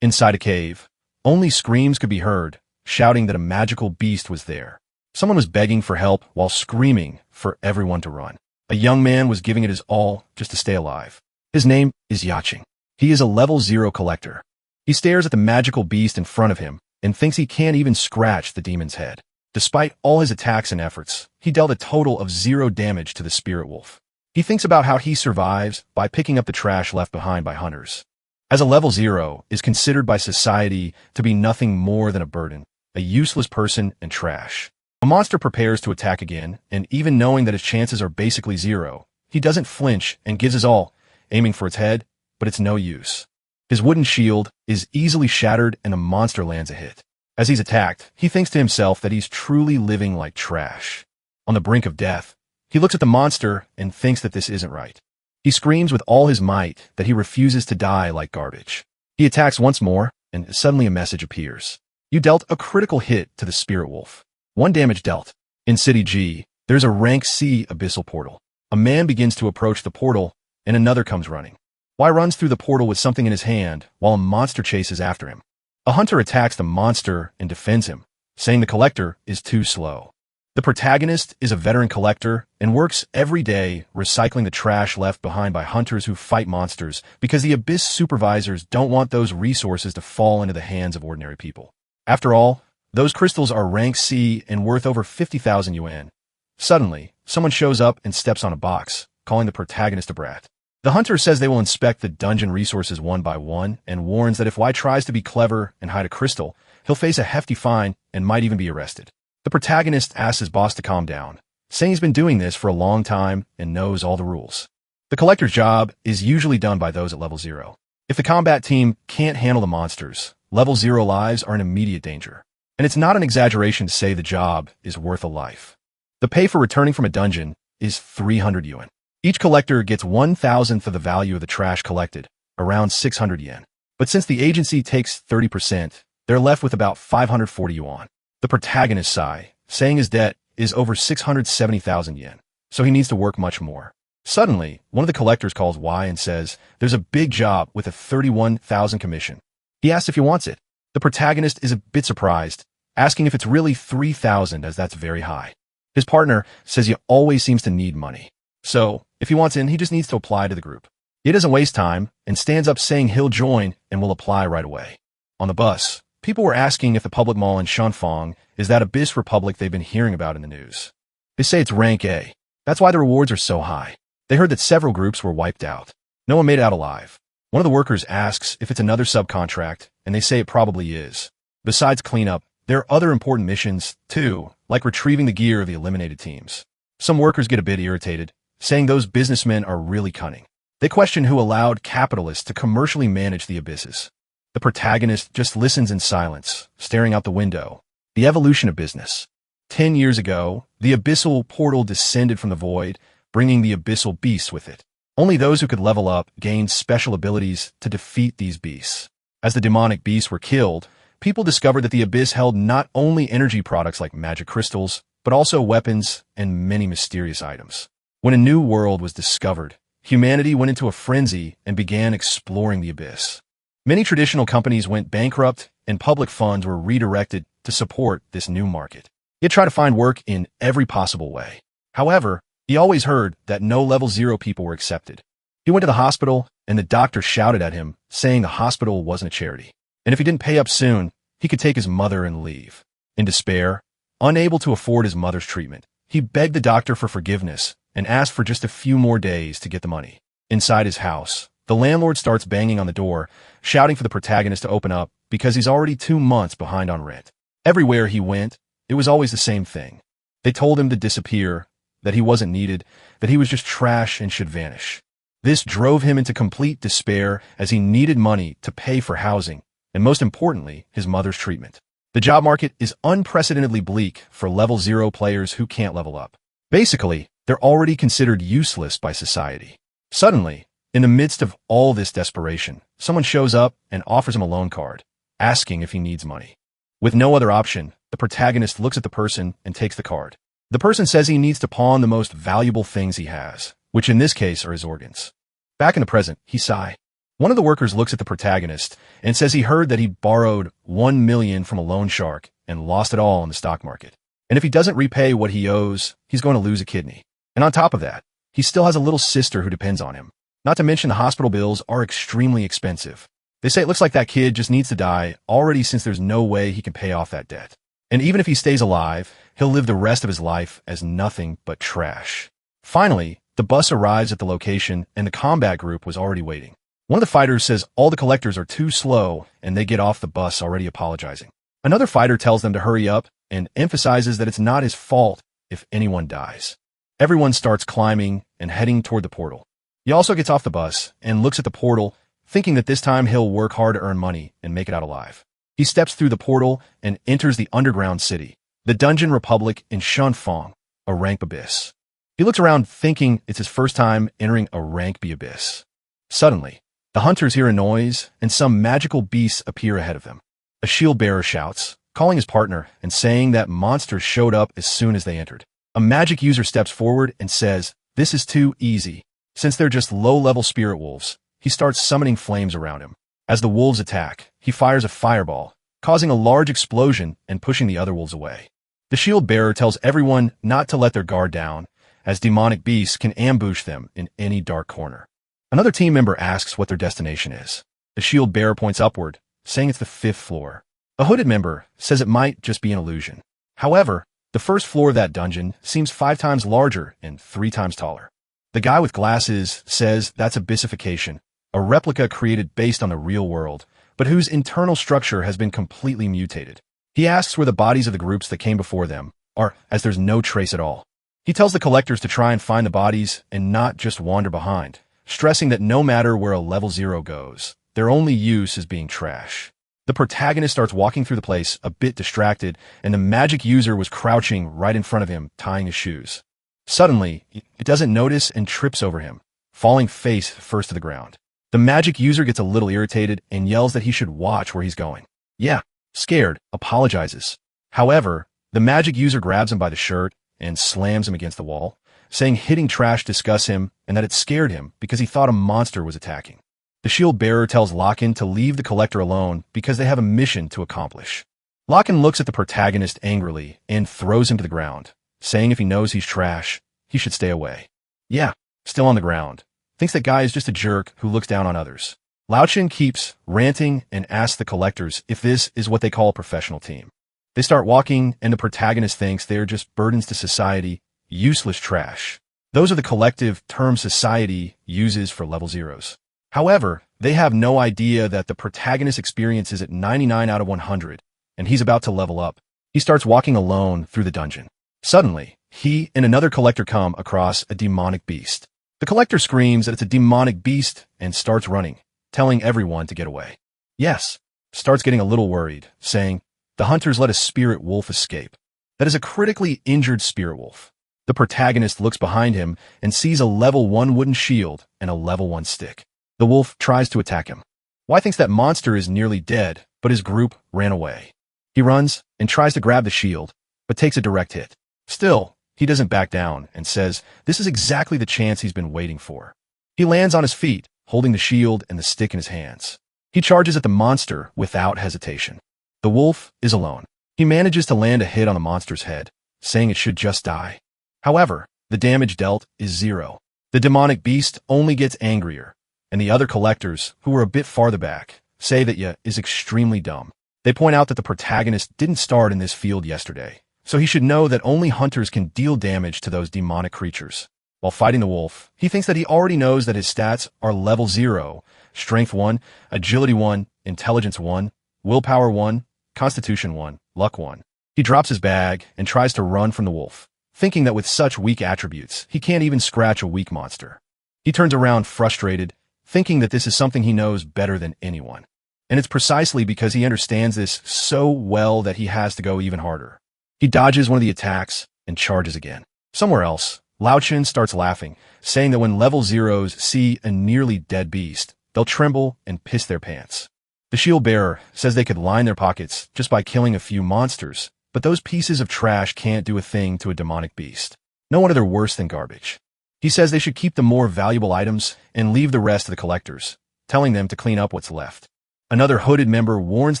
Inside a cave, only screams could be heard, shouting that a magical beast was there. Someone was begging for help while screaming for everyone to run. A young man was giving it his all just to stay alive. His name is Yaching. He is a level 0 collector. He stares at the magical beast in front of him and thinks he can't even scratch the demon's head. Despite all his attacks and efforts, he dealt a total of 0 damage to the spirit wolf. He thinks about how he survives by picking up the trash left behind by hunters. As a level 0 is considered by society to be nothing more than a burden, a useless person and trash. A monster prepares to attack again, and even knowing that his chances are basically 0, he doesn't flinch and gives his all, aiming for its head, but it's no use. His wooden shield is easily shattered and the monster lands a hit. As he's attacked, he thinks to himself that he's truly living like trash. On the brink of death, he looks at the monster and thinks that this isn't right. He screams with all his might that he refuses to die like garbage. He attacks once more, and suddenly a message appears. You dealt a critical hit to the spirit wolf. 1 damage dealt. In City G, there's a rank C abyssal portal. A man begins to approach the portal, and another comes running. Y runs through the portal with something in his hand, while a monster chases after him. A hunter attacks the monster and defends him, saying the collector is too slow. The protagonist is a veteran collector and works every day recycling the trash left behind by hunters who fight monsters because the abyss supervisors don't want those resources to fall into the hands of ordinary people. After all, those crystals are rank C and worth over 50,000 yuan. Suddenly, someone shows up and steps on a box, calling the protagonist a brat. The hunter says they will inspect the dungeon resources one by one and warns that if Y tries to be clever and hide a crystal, he'll face a hefty fine and might even be arrested. The protagonist asks his boss to calm down, saying he's been doing this for a long time and knows all the rules. The collector's job is usually done by those at level 0. If the combat team can't handle the monsters, level 0 lives are in immediate danger. And it's not an exaggeration to say the job is worth a life. The pay for returning from a dungeon is 300 yuan. Each collector gets 1,000th of the value of the trash collected, around 600 yen. But since the agency takes 30%, they're left with about 540 yuan. The protagonist sigh, saying his debt is over 670,000 yen, so he needs to work much more. Suddenly, one of the collectors calls Y and says there's a big job with a 31,000 commission. He asks if he wants it. The protagonist is a bit surprised, asking if it's really 3,000 as that's very high. His partner says he always seems to need money. So, if he wants in, he just needs to apply to the group. He doesn't waste time and stands up saying he'll join and will apply right away. On the bus, people were asking if the public mall in Shanfang is that Abyss Republic they've been hearing about in the news. They say it's rank A. That's why the rewards are so high. They heard that several groups were wiped out. No one made it out alive. One of the workers asks if it's another subcontract, and they say it probably is. Besides cleanup, there are other important missions, too, like retrieving the gear of the eliminated teams. Some workers get a bit irritated, saying those businessmen are really cunning. They question who allowed capitalists to commercially manage the abysses. The protagonist just listens in silence, staring out the window. The evolution of business. 10 years ago, the abyssal portal descended from the void, bringing the abyssal beasts with it. Only those who could level up gained special abilities to defeat these beasts. As the demonic beasts were killed, people discovered that the abyss held not only energy products like magic crystals, but also weapons and many mysterious items. When a new world was discovered, humanity went into a frenzy and began exploring the abyss. Many traditional companies went bankrupt and public funds were redirected to support this new market. He had tried to find work in every possible way. However, he always heard that no level 0 people were accepted. He went to the hospital and the doctor shouted at him, saying the hospital wasn't a charity. And if he didn't pay up soon, he could take his mother and leave. In despair, unable to afford his mother's treatment, he begged the doctor for forgiveness and asked for just a few more days to get the money. Inside his house, the landlord starts banging on the door, shouting for the protagonist to open up because he's already 2 months behind on rent. Everywhere he went, it was always the same thing. They told him to disappear, that he wasn't needed, that he was just trash and should vanish. This drove him into complete despair as he needed money to pay for housing, and most importantly, his mother's treatment. The job market is unprecedentedly bleak for level 0 players who can't level up. Basically, they're already considered useless by society. Suddenly, in the midst of all this desperation, someone shows up and offers him a loan card, asking if he needs money. With no other option, the protagonist looks at the person and takes the card. The person says he needs to pawn the most valuable things he has, which in this case are his organs. Back in the present, he sighs. One of the workers looks at the protagonist and says he heard that he borrowed 1 million from a loan shark and lost it all in the stock market. And if he doesn't repay what he owes, he's going to lose a kidney. And on top of that, he still has a little sister who depends on him. Not to mention the hospital bills are extremely expensive. They say it looks like that kid just needs to die already since there's no way he can pay off that debt. And even if he stays alive, he'll live the rest of his life as nothing but trash. Finally, the bus arrives at the location and the combat group was already waiting. One of the fighters says all the collectors are too slow and they get off the bus already apologizing. Another fighter tells them to hurry up and emphasizes that it's not his fault if anyone dies. Everyone starts climbing and heading toward the portal. He also gets off the bus and looks at the portal, thinking that this time he'll work hard to earn money and make it out alive. He steps through the portal and enters the underground city, the Dungeon Republic in Shunfeng, a rank abyss. He looks around thinking it's his first time entering a rank B abyss. Suddenly, the hunters hear a noise and some magical beasts appear ahead of them. A shield bearer shouts, calling his partner and saying that monsters showed up as soon as they entered. A magic user steps forward and says, "This is too easy." Since they're just low-level spirit wolves, he starts summoning flames around him. As the wolves attack, he fires a fireball, causing a large explosion and pushing the other wolves away. The shield bearer tells everyone not to let their guard down, as demonic beasts can ambush them in any dark corner. Another team member asks what their destination is. The shield bearer points upward, saying it's the 5th floor. A hooded member says it might just be an illusion. However, the first floor of that dungeon seems 5 times larger and 3 times taller. The guy with glasses says that's abyssification, a replica created based on the real world, but whose internal structure has been completely mutated. He asks where the bodies of the groups that came before them are, as there's no trace at all. He tells the collectors to try and find the bodies and not just wander behind, stressing that no matter where a level 0 goes, their only use is being trash. The protagonist starts walking through the place a bit distracted, and the magic user was crouching right in front of him, tying his shoes. Suddenly, it doesn't notice and trips over him, falling face first to the ground. The magic user gets a little irritated and yells that he should watch where he's going. Yeah, scared, apologizes. However, the magic user grabs him by the shirt and slams him against the wall, saying hitting trash disgusts him and that it scared him because he thought a monster was attacking. The shield bearer tells Locken to leave the collector alone because they have a mission to accomplish. Locken looks at the protagonist angrily and throws him to the ground, saying if he knows he's trash, he should stay away. Yeah, still on the ground. Thinks that guy is just a jerk who looks down on others. Lao Chen keeps ranting and asks the collectors if this is what they call a professional team. They start walking and the protagonist thinks they are just burdens to society, useless trash. Those are the collective terms society uses for level 0s. However, they have no idea that the protagonist experience is at 99 out of 100, and he's about to level up. He starts walking alone through the dungeon. Suddenly, he and another collector come across a demonic beast. The collector screams that it's a demonic beast and starts running, telling everyone to get away. Yes, starts getting a little worried, saying, the hunters let a spirit wolf escape. That is a critically injured spirit wolf. The protagonist looks behind him and sees a level 1 wooden shield and a level 1 stick. The wolf tries to attack him. Y thinks that monster is nearly dead, but his group ran away. He runs and tries to grab the shield, but takes a direct hit. Still, he doesn't back down and says this is exactly the chance he's been waiting for. He lands on his feet, holding the shield and the stick in his hands. He charges at the monster without hesitation. The wolf is alone. He manages to land a hit on the monster's head, saying it should just die. However, the damage dealt is 0. The demonic beast only gets angrier, and the other collectors, who were a bit farther back, say that Ya is extremely dumb. They point out that the protagonist didn't start in this field yesterday, so he should know that only hunters can deal damage to those demonic creatures. While fighting the wolf, he thinks that he already knows that his stats are level 0, strength 1, agility 1, intelligence 1, willpower 1, constitution 1, luck 1. He drops his bag and tries to run from the wolf, thinking that with such weak attributes, he can't even scratch a weak monster. He turns around frustrated, thinking that this is something he knows better than anyone. And it's precisely because he understands this so well that he has to go even harder. He dodges one of the attacks and charges again. Somewhere else, Lao Chen starts laughing, saying that when level 0s see a nearly dead beast, they'll tremble and piss their pants. The shield bearer says they could line their pockets just by killing a few monsters, but those pieces of trash can't do a thing to a demonic beast. No wonder they're worse than garbage. He says they should keep the more valuable items and leave the rest to the collectors, telling them to clean up what's left. Another hooded member warns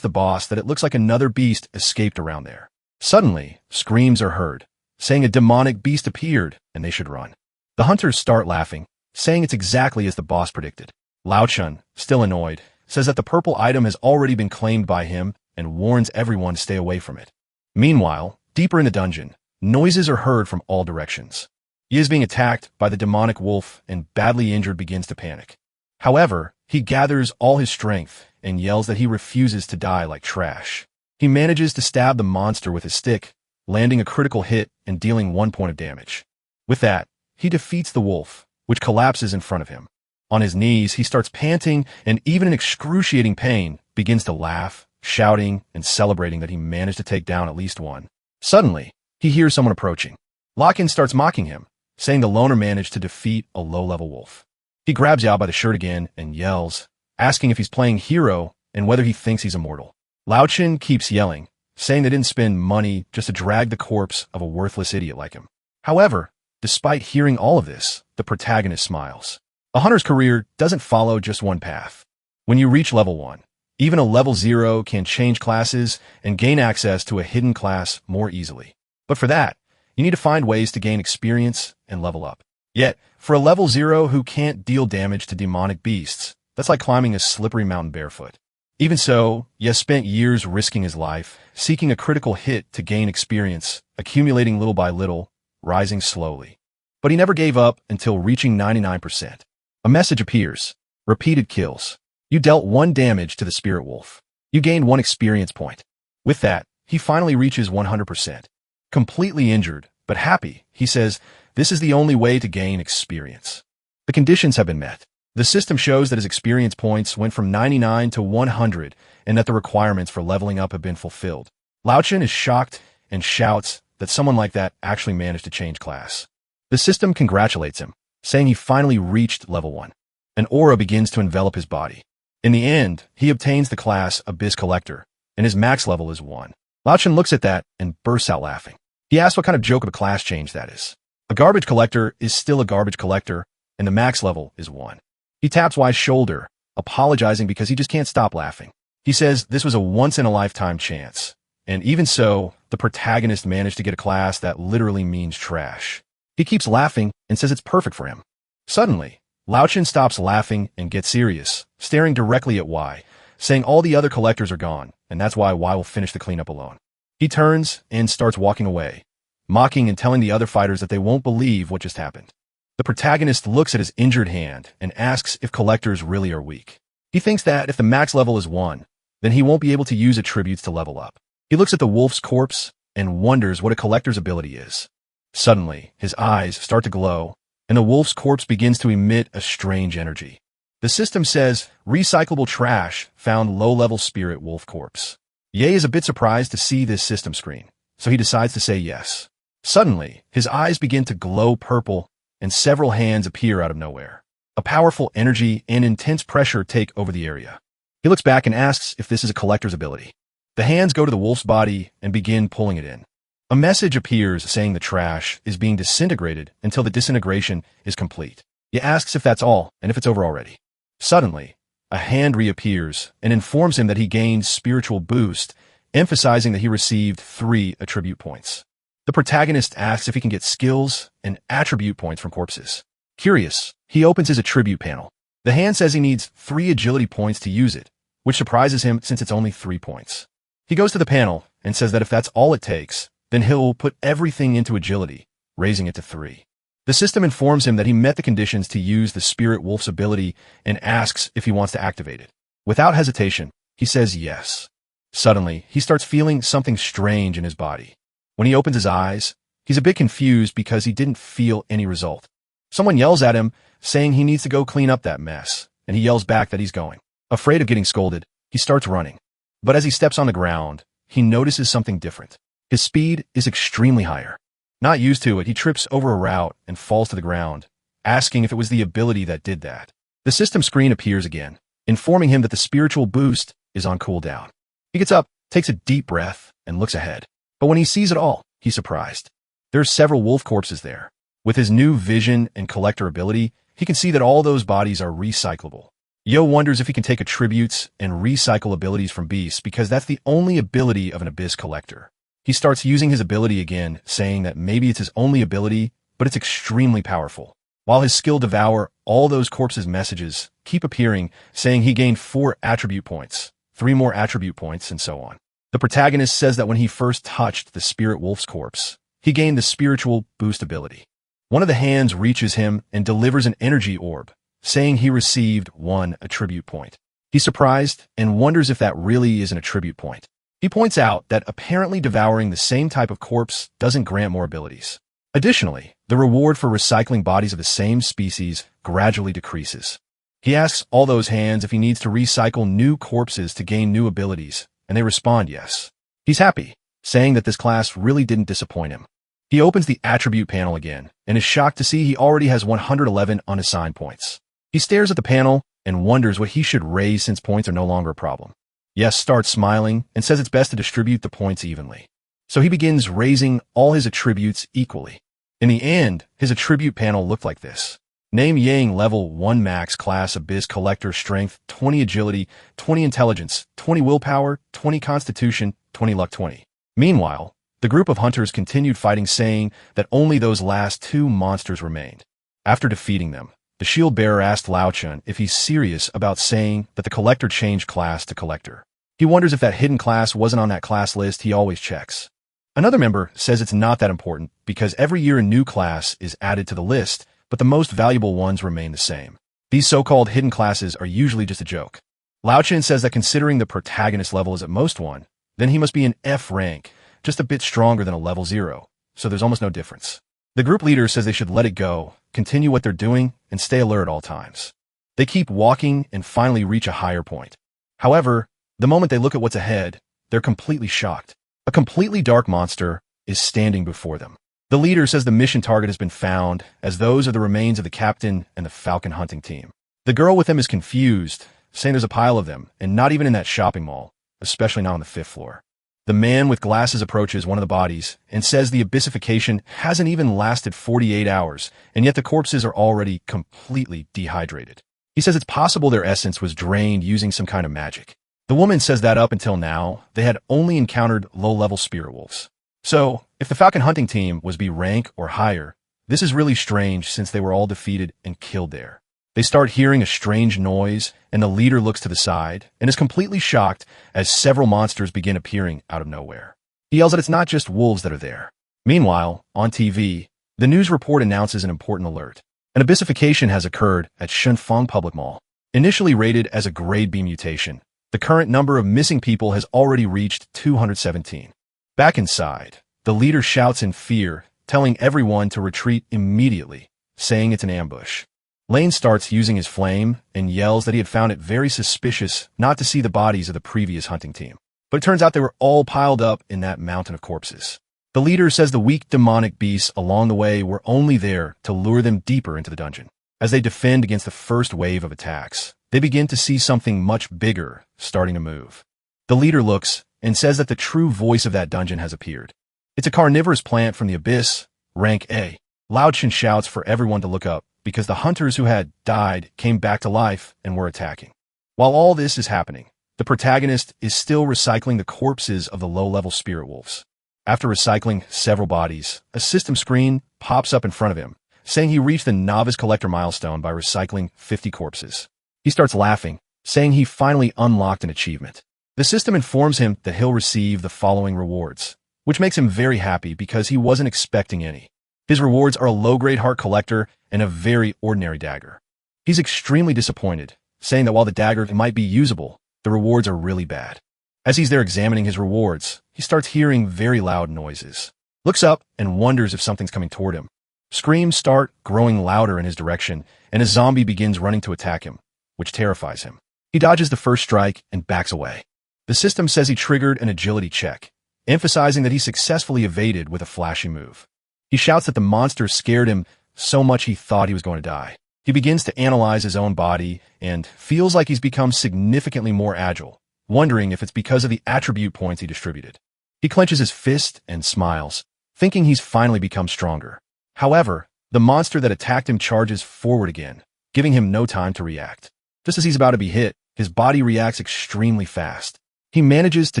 the boss that it looks like another beast escaped around there. Suddenly, screams are heard, saying a demonic beast appeared and they should run. The hunters start laughing, saying it's exactly as the boss predicted. Lao Chun, still annoyed, says that the purple item has already been claimed by him and warns everyone to stay away from it. Meanwhile, deeper in the dungeon, noises are heard from all directions. He is being attacked by the demonic wolf and badly injured begins to panic. However, he gathers all his strength and yells that he refuses to die like trash. He manages to stab the monster with his stick, landing a critical hit and dealing 1 point of damage. With that, he defeats the wolf, which collapses in front of him. On his knees, he starts panting and even in excruciating pain, begins to laugh, shouting and celebrating that he managed to take down at least one. Suddenly, he hears someone approaching. Lock-in starts mocking him, saying the loner managed to defeat a low-level wolf. He grabs Yao by the shirt again and yells, asking if he's playing hero and whether he thinks he's immortal. Lao Chin keeps yelling, saying they didn't spend money just to drag the corpse of a worthless idiot like him. However, despite hearing all of this, the protagonist smiles. A hunter's career doesn't follow just one path. When you reach level 1, even a level 0 can change classes and gain access to a hidden class more easily. But for that, you need to find ways to gain experience and level up. Yet, for a level 0 who can't deal damage to demonic beasts, that's like climbing a slippery mountain barefoot. Even so, Ye spent years risking his life, seeking a critical hit to gain experience, accumulating little by little, rising slowly. But he never gave up until reaching 99%. A message appears. Repeated kills. You dealt 1 damage to the spirit wolf. You gained 1 experience point. With that, he finally reaches 100%. Completely injured, but happy, he says, this is the only way to gain experience. The conditions have been met. The system shows that his experience points went from 99 to 100 and that the requirements for leveling up have been fulfilled. Lao Chen is shocked and shouts that someone like that actually managed to change class. The system congratulates him, saying he finally reached level 1. An aura begins to envelop his body. In the end, he obtains the class Abyss Collector, and his max level is 1. Lao Chen looks at that and bursts out laughing. He asks what kind of joke of a class change that is. A garbage collector is still a garbage collector, and the max level is 1. He taps Y's shoulder, apologizing because he just can't stop laughing. He says this was a once-in-a-lifetime chance, and even so, the protagonist managed to get a class that literally means trash. He keeps laughing and says it's perfect for him. Suddenly, Lao Chen stops laughing and gets serious, staring directly at Y, saying all the other collectors are gone, and that's why Y will finish the cleanup alone. He turns and starts walking away, mocking and telling the other fighters that they won't believe what just happened. The protagonist looks at his injured hand and asks if collectors really are weak. He thinks that if the max level is 1, then he won't be able to use attributes to level up. He looks at the wolf's corpse and wonders what a collector's ability is. Suddenly, his eyes start to glow, and the wolf's corpse begins to emit a strange energy. The system says, recyclable trash found low-level spirit wolf corpse. Ye is a bit surprised to see this system screen, so he decides to say yes. Suddenly, his eyes begin to glow purple, and several hands appear out of nowhere. A powerful energy and intense pressure take over the area. He looks back and asks if this is a collector's ability. The hands go to the wolf's body and begin pulling it in. A message appears saying the trash is being disintegrated until the disintegration is complete. He asks if that's all and if it's over already. Suddenly, a hand reappears and informs him that he gained spiritual boost, emphasizing that he received 3 attribute points. The protagonist asks if he can get skills and attribute points from corpses. Curious, he opens his attribute panel. The hand says he needs 3 agility points to use it, which surprises him since it's only 3 points. He goes to the panel and says that if that's all it takes, then he'll put everything into agility, raising it to 3. The system informs him that he met the conditions to use the spirit wolf's ability and asks if he wants to activate it. Without hesitation, he says yes. Suddenly, he starts feeling something strange in his body. When he opens his eyes, he's a bit confused because he didn't feel any result. Someone yells at him, saying he needs to go clean up that mess, and he yells back that he's going. Afraid of getting scolded, he starts running. But as he steps on the ground, he notices something different. His speed is extremely higher. Not used to it, he trips over a route and falls to the ground, asking if it was the ability that did that. The system screen appears again, informing him that the spiritual boost is on cooldown. He gets up, takes a deep breath, and looks ahead. But when he sees it all, he's surprised. There are several wolf corpses there. With his new vision and collector ability, he can see that all those bodies are recyclable. Yo wonders if he can take attributes and recycle abilities from beasts because that's the only ability of an abyss collector. He starts using his ability again, saying that maybe it's his only ability, but it's extremely powerful. While his skill Devour, all those corpses' messages keep appearing, saying he gained 4 attribute points, 3 more attribute points, and so on. The protagonist says that when he first touched the spirit wolf's corpse, he gained the spiritual boost ability. One of the hands reaches him and delivers an energy orb, saying he received 1 attribute point. He's surprised and wonders if that really is an attribute point. He points out that apparently devouring the same type of corpse doesn't grant more abilities. Additionally, the reward for recycling bodies of the same species gradually decreases. He asks all those hands if he needs to recycle new corpses to gain new abilities, and they respond yes. He's happy, saying that this class really didn't disappoint him. He opens the attribute panel again, and is shocked to see he already has 111 unassigned points. He stares at the panel and wonders what he should raise since points are no longer a problem. Yes starts smiling and says it's best to distribute the points evenly. So he begins raising all his attributes equally. In the end, his attribute panel looked like this. Name Yang level 1 max class Abyss Collector Strength 20 Agility 20 Intelligence 20 Willpower 20 Constitution 20 Luck 20. Meanwhile, the group of hunters continued fighting, saying that only those last 2 monsters remained. After defeating them, the shield bearer asked Lao Chun if he's serious about saying that the collector changed class to collector. He wonders if that hidden class wasn't on that class list he always checks. Another member says it's not that important because every year a new class is added to the list, but the most valuable ones remain the same. These so-called hidden classes are usually just a joke. Lao Chun says that considering the protagonist level is at most 1, then he must be an F rank, just a bit stronger than a level 0, so there's almost no difference. The group leader says they should let it go, continue what they're doing, and stay alert at all times. They keep walking and finally reach a higher point. However, the moment they look at what's ahead, they're completely shocked. A completely dark monster is standing before them. The leader says the mission target has been found, as those are the remains of the captain and the falcon hunting team. The girl with them is confused, saying there's a pile of them, and not even in that shopping mall, especially not on the 5th floor. The man with glasses approaches one of the bodies and says the abyssification hasn't even lasted 48 hours, and yet the corpses are already completely dehydrated. He says it's possible their essence was drained using some kind of magic. The woman says that up until now, they had only encountered low-level spirit wolves. So, if the falcon hunting team was B rank or higher, this is really strange since they were all defeated and killed there. They start hearing a strange noise, and the leader looks to the side and is completely shocked as several monsters begin appearing out of nowhere. He yells that it's not just wolves that are there. Meanwhile, on TV, the news report announces an important alert. An abyssification has occurred at Shunfeng Public Mall. Initially rated as a grade B mutation, the current number of missing people has already reached 217. Back inside, the leader shouts in fear, telling everyone to retreat immediately, saying it's an ambush. Lane starts using his flame and yells that he had found it very suspicious not to see the bodies of the previous hunting team. But it turns out they were all piled up in that mountain of corpses. The leader says the weak demonic beasts along the way were only there to lure them deeper into the dungeon. As they defend against the first wave of attacks, they begin to see something much bigger starting to move. The leader looks and says that the true voice of that dungeon has appeared. It's a carnivorous plant from the abyss, rank A. Lao Chun shouts for everyone to look up because the hunters who had died came back to life and were attacking. While all this is happening, the protagonist is still recycling the corpses of the low-level spirit wolves. After recycling several bodies, a system screen pops up in front of him, saying he reached the novice collector milestone by recycling 50 corpses. He starts laughing, saying he finally unlocked an achievement. The system informs him that he'll receive the following rewards, which makes him very happy because he wasn't expecting any. His rewards are a low-grade heart collector and a very ordinary dagger. He's extremely disappointed, saying that while the dagger might be usable, the rewards are really bad. As he's there examining his rewards, he starts hearing very loud noises. Looks up and wonders if something's coming toward him. Screams start growing louder in his direction, and a zombie begins running to attack him, which terrifies him. He dodges the first strike and backs away. The system says he triggered an agility check, emphasizing that he successfully evaded with a flashy move. He shouts that the monster scared him so much he thought he was going to die. He begins to analyze his own body and feels like he's become significantly more agile, wondering if it's because of the attribute points he distributed. He clenches his fist and smiles, thinking he's finally become stronger. However, the monster that attacked him charges forward again, giving him no time to react. Just as he's about to be hit, his body reacts extremely fast. He manages to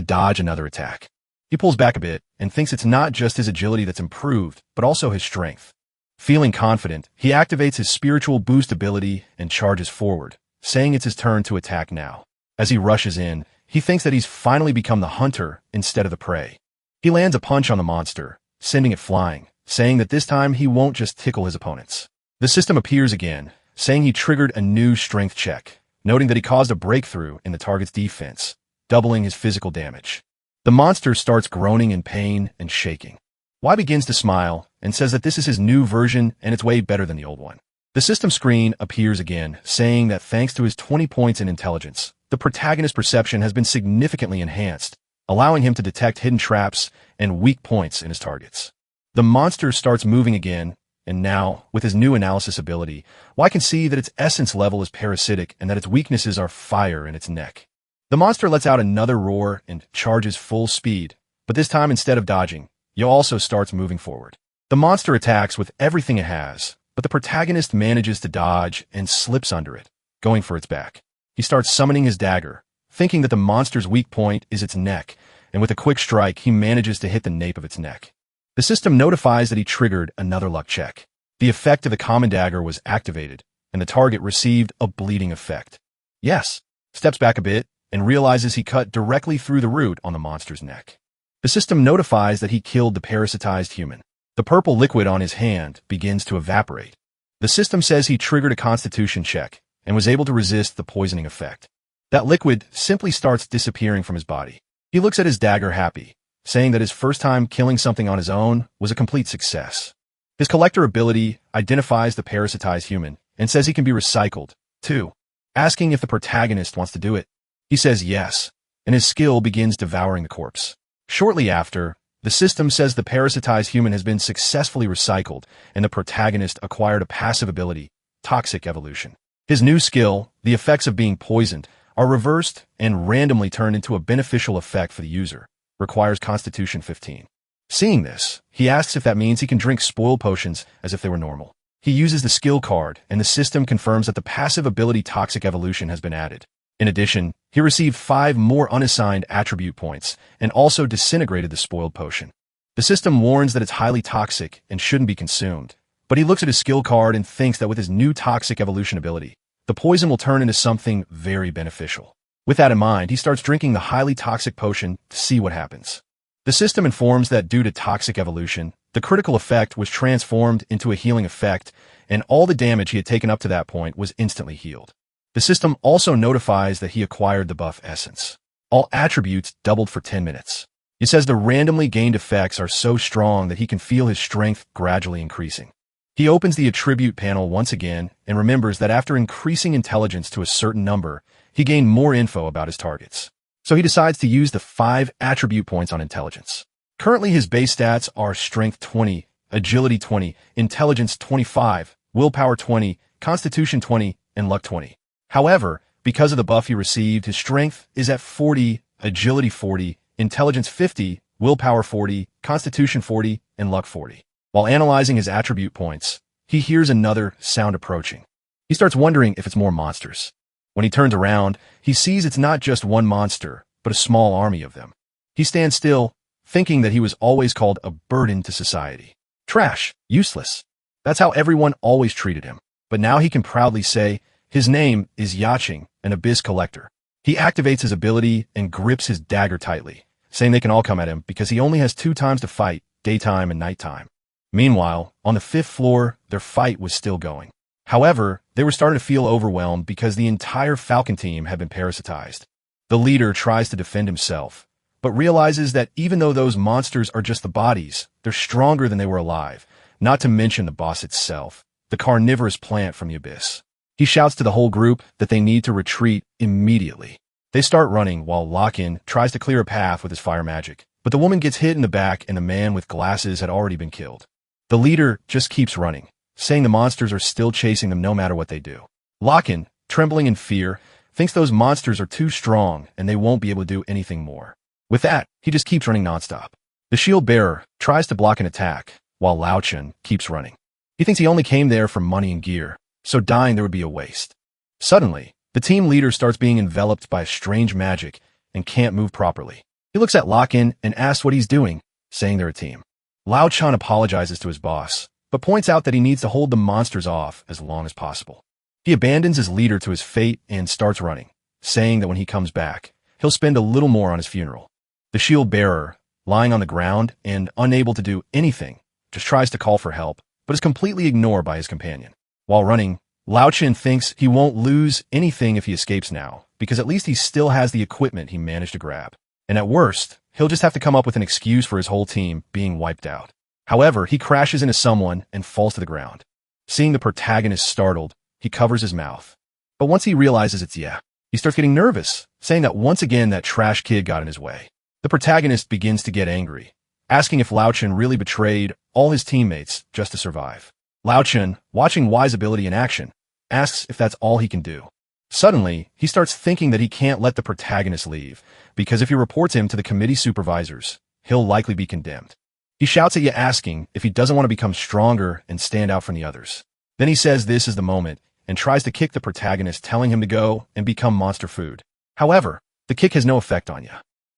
dodge another attack. He pulls back a bit and thinks it's not just his agility that's improved, but also his strength. Feeling confident, he activates his spiritual boost ability and charges forward, saying it's his turn to attack now. As he rushes in, he thinks that he's finally become the hunter instead of the prey. He lands a punch on the monster, sending it flying, saying that this time he won't just tickle his opponents. The system appears again, saying he triggered a new strength check, noting that he caused a breakthrough in the target's defense, doubling his physical damage. The monster starts groaning in pain and shaking. Y begins to smile and says that this is his new version and it's way better than the old one. The system screen appears again, saying that thanks to his 20 points in intelligence, the protagonist's perception has been significantly enhanced, allowing him to detect hidden traps and weak points in his targets. The monster starts moving again, and now, with his new analysis ability, Y can see that its essence level is parasitic and that its weaknesses are fire in its neck. The monster lets out another roar and charges full speed, but this time instead of dodging, Y also starts moving forward. The monster attacks with everything it has, but the protagonist manages to dodge and slips under it, going for its back. He starts summoning his dagger, thinking that the monster's weak point is its neck, and with a quick strike, he manages to hit the nape of its neck. The system notifies that he triggered another luck check. The effect of the common dagger was activated, and the target received a bleeding effect. Yes, steps back a bit, and realizes he cut directly through the root on the monster's neck. The system notifies that he killed the parasitized human. The purple liquid on his hand begins to evaporate. The system says he triggered a constitution check, and was able to resist the poisoning effect. That liquid simply starts disappearing from his body. He looks at his dagger happy, saying that his first time killing something on his own was a complete success. His collector ability identifies the parasitized human and says he can be recycled, too, asking if the protagonist wants to do it. He says yes, and his skill begins devouring the corpse. Shortly after, the system says the parasitized human has been successfully recycled, and the protagonist acquired a passive ability, toxic evolution. His new skill, the effects of being poisoned, are reversed and randomly turned into a beneficial effect for the user. Requires Constitution 15. Seeing this, he asks if that means he can drink spoiled potions as if they were normal. He uses the skill card, and the system confirms that the passive ability Toxic Evolution has been added. In addition, he received 5 more unassigned attribute points and also disintegrated the spoiled potion. The system warns that it's highly toxic and shouldn't be consumed, but he looks at his skill card and thinks that with his new Toxic Evolution ability, the poison will turn into something very beneficial. With that in mind, he starts drinking the highly toxic potion to see what happens. The system informs that due to Toxic Evolution, the critical effect was transformed into a healing effect, and all the damage he had taken up to that point was instantly healed. The system also notifies that he acquired the buff essence. All attributes doubled for 10 minutes. It says the randomly gained effects are so strong that he can feel his strength gradually increasing. He opens the attribute panel once again and remembers that after increasing intelligence to a certain number, he gained more info about his targets. So he decides to use the 5 attribute points on intelligence. Currently his base stats are Strength 20, Agility 20, Intelligence 25, Willpower 20, Constitution 20, and Luck 20. However, because of the buff he received, his strength is at 40, Agility 40, Intelligence 50, Willpower 40, Constitution 40, and Luck 40. While analyzing his attribute points, he hears another sound approaching. He starts wondering if it's more monsters. When he turns around, he sees it's not just one monster, but a small army of them. He stands still, thinking that he was always called a burden to society. Trash, useless. That's how everyone always treated him. But now he can proudly say, his name is Yaching, an Abyss Collector. He activates his ability and grips his dagger tightly, saying they can all come at him because he only has 2 times to fight, daytime and nighttime. Meanwhile, on the 5th floor, their fight was still going. However, they were starting to feel overwhelmed because the entire Falcon team had been parasitized. The leader tries to defend himself, but realizes that even though those monsters are just the bodies, they're stronger than they were alive, not to mention the boss itself, the carnivorous plant from the abyss. He shouts to the whole group that they need to retreat immediately. They start running while Lock-In tries to clear a path with his fire magic, but the woman gets hit in the back and the man with glasses had already been killed. The leader just keeps running, saying the monsters are still chasing them no matter what they do. Lock-In, trembling in fear, thinks those monsters are too strong and they won't be able to do anything more. With that, he just keeps running nonstop. The shield bearer tries to block an attack, while Lao Chen keeps running. He thinks he only came there for money and gear, so dying there would be a waste. Suddenly, the The team leader starts being enveloped by strange magic and can't move properly. He looks at Lock-in and asks what he's doing, saying they're a team. Lao Chan apologizes to his boss, but points out that he needs to hold the monsters off as long as possible. He abandons his leader to his fate and starts running, saying that when he comes back, he'll spend a little more on his funeral. The shield bearer, lying on the ground and unable to do anything, just tries to call for help, but is completely ignored by his companion. While running, Lao Chin thinks he won't lose anything if he escapes now, because at least he still has the equipment he managed to grab. And at worst, he'll just have to come up with an excuse for his whole team being wiped out. However, he crashes into someone and falls to the ground. Seeing the protagonist startled, he covers his mouth. But once he realizes it's he starts getting nervous, saying that once again that trash kid got in his way. The protagonist begins to get angry, asking if Lao Chin really betrayed all his teammates just to survive. Lao Chin, watching Y's ability in action, asks if that's all he can do. Suddenly, he starts thinking that he can't let the protagonist leave, because if he reports him to the committee supervisors, he'll likely be condemned. He shouts at Ye asking if he doesn't want to become stronger and stand out from the others. Then he says this is the moment and tries to kick the protagonist, telling him to go and become monster food. However, the kick has no effect on Ye.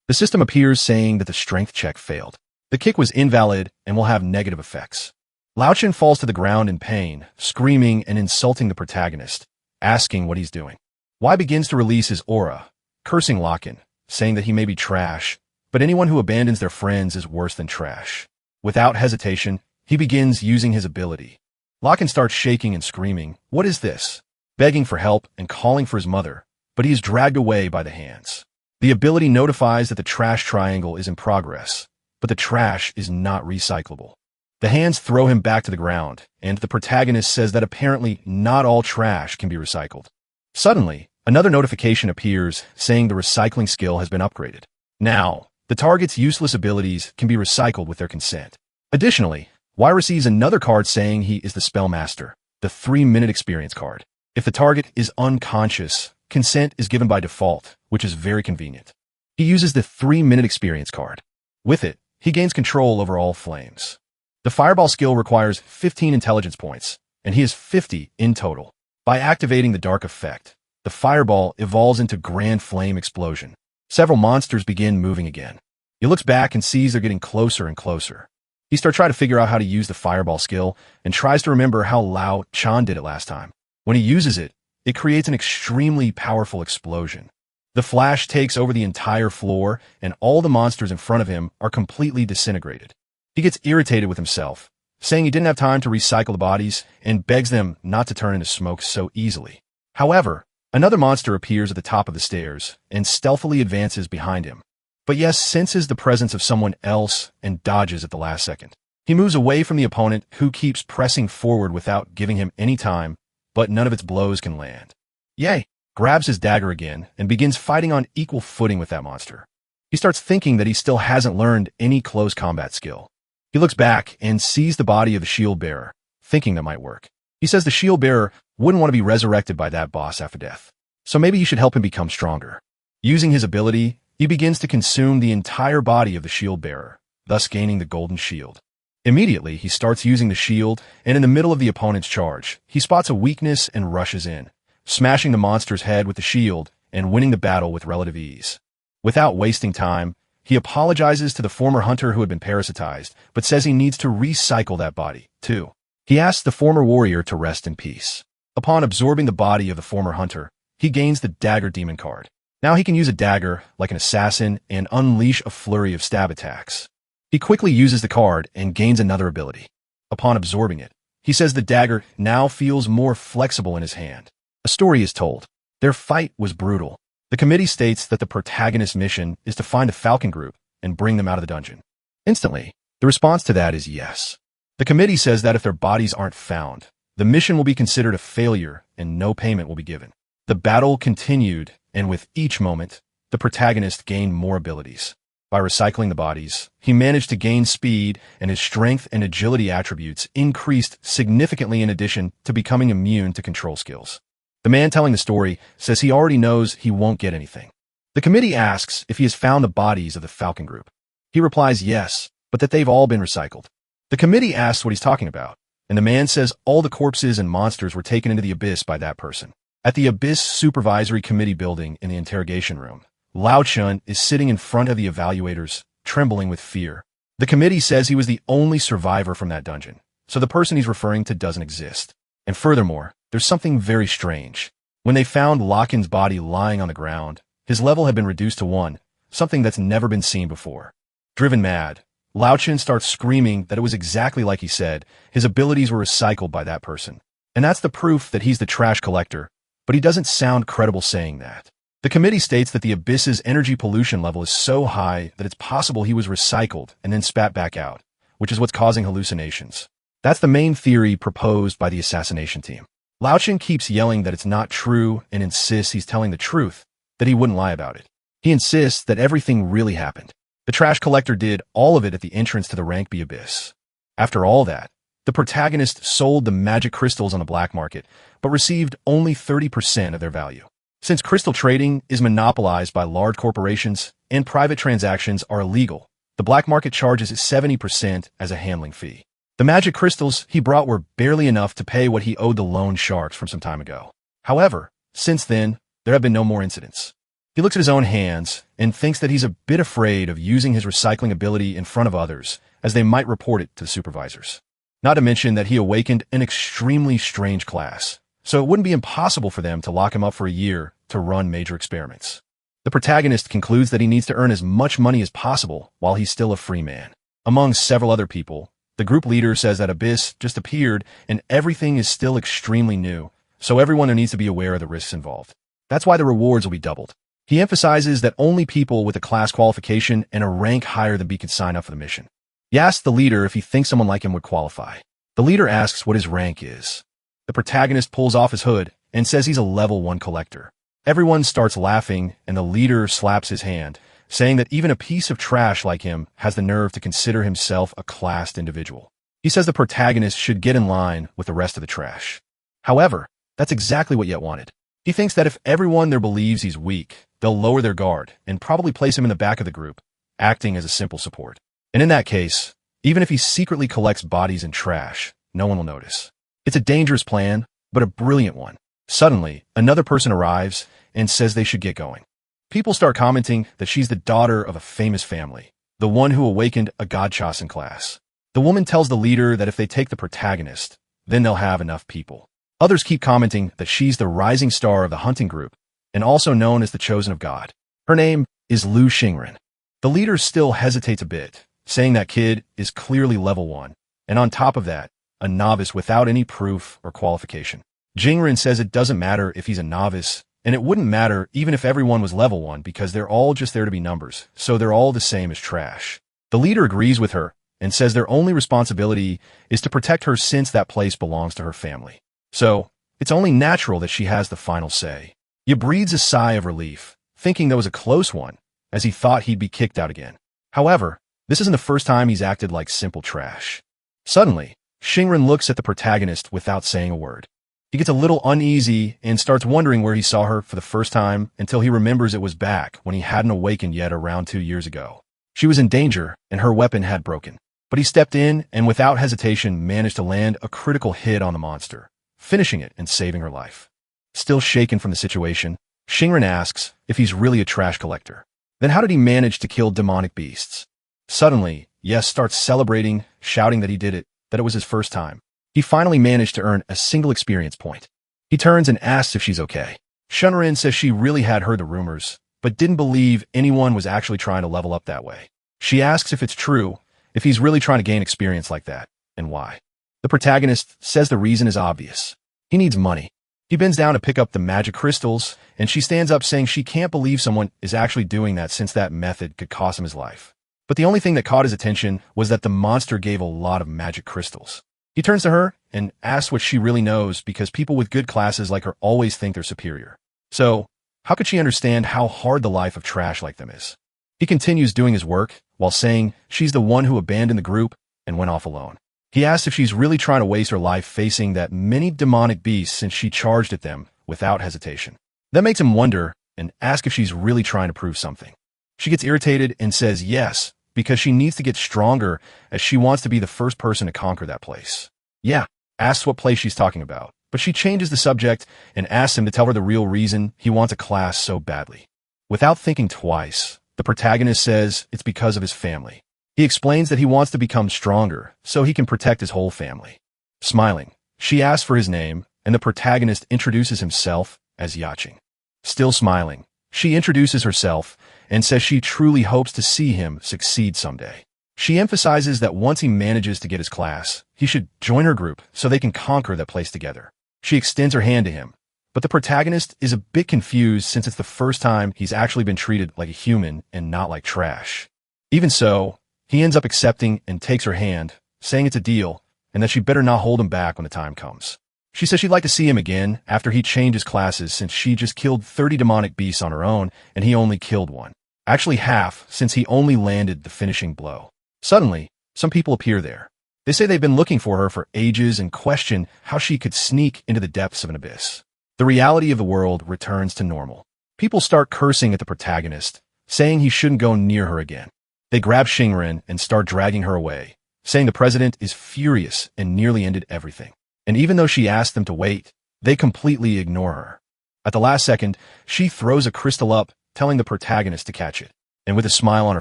The system appears saying that the strength check failed. The kick was invalid and will have negative effects. Lao Chin falls to the ground in pain, screaming and insulting the protagonist, asking what he's doing. Y begins to release his aura, cursing Lock-in, saying that he may be trash, but anyone who abandons their friends is worse than trash. Without hesitation, he begins using his ability. Lock-in starts shaking and screaming, "What is this?" begging for help and calling for his mother, but he is dragged away by the hands. The ability notifies that the trash triangle is in progress, but the trash is not recyclable. The hands throw him back to the ground, and the protagonist says that apparently not all trash can be recycled. Suddenly, another notification appears saying the recycling skill has been upgraded. Now, the target's useless abilities can be recycled with their consent. Additionally, Y receives another card saying he is the Spellmaster, the 3-minute experience card. If the target is unconscious, consent is given by default, which is very convenient. He uses the 3-minute experience card. With it, he gains control over all flames. The Fireball skill requires 15 intelligence points, and he has 50 in total. By activating the Dark Effect, the Fireball evolves into Grand Flame Explosion. Several monsters begin moving again. He looks back and sees they're getting closer and closer. He starts trying to figure out how to use the Fireball skill and tries to remember how Lao Chan did it last time. When he uses it, it creates an extremely powerful explosion. The flash takes over the entire floor, and all the monsters in front of him are completely disintegrated. He gets irritated with himself, saying he didn't have time to recycle the bodies and begs them not to turn into smoke so easily. However, another monster appears at the top of the stairs and stealthily advances behind him. But Yes senses the presence of someone else and dodges at the last second. He moves away from the opponent, who keeps pressing forward without giving him any time, but none of its blows can land. Ye grabs his dagger again and begins fighting on equal footing with that monster. He starts thinking that he still hasn't learned any close combat skill. He looks back and sees the body of the shield bearer, thinking that might work. He says the shield bearer wouldn't want to be resurrected by that boss after death, so maybe he should help him become stronger. Using his ability, he begins to consume the entire body of the shield bearer, thus gaining the golden shield. Immediately, he starts using the shield, and in the middle of the opponent's charge, he spots a weakness and rushes in, smashing the monster's head with the shield and winning the battle with relative ease. Without wasting time, he apologizes to the former hunter who had been parasitized, but says he needs to recycle that body, too. He asks the former warrior to rest in peace. Upon absorbing the body of the former hunter, he gains the Dagger Demon card. Now he can use a dagger like an assassin and unleash a flurry of stab attacks. He quickly uses the card and gains another ability. Upon absorbing it, he says the dagger now feels more flexible in his hand. A story is told. Their fight was brutal. The committee states that the protagonist's mission is to find the Falcon group and bring them out of the dungeon. Instantly, the response to that is yes. The committee says that if their bodies aren't found, the mission will be considered a failure and no payment will be given. The battle continued, and with each moment, the protagonist gained more abilities. By recycling the bodies, he managed to gain speed, and his strength and agility attributes increased significantly in addition to becoming immune to control skills. The man telling the story says he already knows he won't get anything. The committee asks if he has found the bodies of the Falcon group. He replies yes, but that they've all been recycled. The committee asks what he's talking about, and the man says all the corpses and monsters were taken into the abyss by that person. At the Abyss Supervisory Committee building in the interrogation room, Lao Chun is sitting in front of the evaluators, trembling with fear. The committee says he was the only survivor from that dungeon, so the person he's referring to doesn't exist. And furthermore, there's something very strange. When they found Loken's body lying on the ground, his level had been reduced to 1, something that's never been seen before. Driven mad, Lao Chun starts screaming that it was exactly like he said, his abilities were recycled by that person. And that's the proof that he's the trash collector, but he doesn't sound credible saying that. The committee states that the Abyss's energy pollution level is so high that it's possible he was recycled and then spat back out, which is what's causing hallucinations. That's the main theory proposed by the assassination team. Lao Chun keeps yelling that it's not true and insists he's telling the truth, that he wouldn't lie about it. He insists that everything really happened. The trash collector did all of it at the entrance to the Rank B Abyss. After all that, the protagonist sold the magic crystals on the black market, but received only 30% of their value. Since crystal trading is monopolized by large corporations and private transactions are illegal, the black market charges 70% as a handling fee. The magic crystals he brought were barely enough to pay what he owed the loan sharks from some time ago. However, since then, there have been no more incidents. He looks at his own hands and thinks that he's a bit afraid of using his recycling ability in front of others, as they might report it to the supervisors. Not to mention that he awakened an extremely strange class, so it wouldn't be impossible for them to lock him up for a year to run major experiments. The protagonist concludes that he needs to earn as much money as possible while he's still a free man. Among several other people, the group leader says that Abyss just appeared and everything is still extremely new, so everyone there needs to be aware of the risks involved. That's why the rewards will be doubled. He emphasizes that only people with a class qualification and a rank higher than B can sign up for the mission. He asks the leader if he thinks someone like him would qualify. The leader asks what his rank is. The protagonist pulls off his hood and says he's a level 1 collector. Everyone starts laughing and the leader slaps his hand, saying that even a piece of trash like him has the nerve to consider himself a classed individual. He says the protagonist should get in line with the rest of the trash. However, that's exactly what Yet wanted. He thinks that if everyone there believes he's weak, they'll lower their guard and probably place him in the back of the group, acting as a simple support. And in that case, even if he secretly collects bodies and trash, no one will notice. It's a dangerous plan, but a brilliant one. Suddenly, another person arrives and says they should get going. People start commenting that she's the daughter of a famous family, the one who awakened a Godchasen class. The woman tells the leader that if they take the protagonist, then they'll have enough people. Others keep commenting that she's the rising star of the hunting group, and also known as the Chosen of God. Her name is Lu Xingren. The leader still hesitates a bit, saying that kid is clearly level 1, and on top of that, a novice without any proof or qualification. Jingren says it doesn't matter if he's a novice, and it wouldn't matter even if everyone was level 1 because they're all just there to be numbers, so they're all the same as trash. The leader agrees with her and says their only responsibility is to protect her since that place belongs to her family. So, it's only natural that she has the final say. He breathes a sigh of relief, thinking that was a close one, as he thought he'd be kicked out again. However, this isn't the first time he's acted like simple trash. Suddenly, Xingren looks at the protagonist without saying a word. He gets a little uneasy and starts wondering where he saw her for the first time until he remembers it was back when he hadn't awakened yet around 2 years ago. She was in danger and her weapon had broken. But he stepped in and without hesitation managed to land a critical hit on the monster, finishing it and saving her life. Still shaken from the situation, Xingren asks if he's really a trash collector. Then how did he manage to kill demonic beasts? Suddenly, Yes starts celebrating, shouting that he did it, that it was his first time. He finally managed to earn a single experience point. He turns and asks if she's okay. Shunrin says she really had heard the rumors, but didn't believe anyone was actually trying to level up that way. She asks if it's true, if he's really trying to gain experience like that, and why. The protagonist says the reason is obvious. He needs money. He bends down to pick up the magic crystals, and she stands up saying she can't believe someone is actually doing that since that method could cost him his life. But the only thing that caught his attention was that the monster gave a lot of magic crystals. He turns to her and asks what she really knows because people with good classes like her always think they're superior. So, how could she understand how hard the life of trash like them is? He continues doing his work while saying she's the one who abandoned the group and went off alone. He asks if she's really trying to waste her life facing that many demonic beasts since she charged at them without hesitation. That makes him wonder and ask if she's really trying to prove something. She gets irritated and says yes, because she needs to get stronger as she wants to be the first person to conquer that place. Yeah, asks what place she's talking about, but she changes the subject and asks him to tell her the real reason he wants a class so badly. Without thinking twice, the protagonist says it's because of his family. He explains that he wants to become stronger so he can protect his whole family. Smiling, she asks for his name, and the protagonist introduces himself as Yaching. Still smiling, she introduces herself and says she truly hopes to see him succeed someday. She emphasizes that once he manages to get his class, he should join her group so they can conquer that place together. She extends her hand to him, but the protagonist is a bit confused since it's the first time he's actually been treated like a human and not like trash. Even so, he ends up accepting and takes her hand, saying it's a deal and that she better not hold him back when the time comes. She says she'd like to see him again after he changes classes since she just killed 30 demonic beasts on her own and he only killed one. Actually half since he only landed the finishing blow. Suddenly, some people appear there. They say they've been looking for her for ages and question how she could sneak into the depths of an abyss. The reality of the world returns to normal. People start cursing at the protagonist, saying he shouldn't go near her again. They grab Xingren and start dragging her away, saying the president is furious and nearly ended everything. And even though she asked them to wait, they completely ignore her. At the last second, she throws a crystal up, telling the protagonist to catch it. And with a smile on her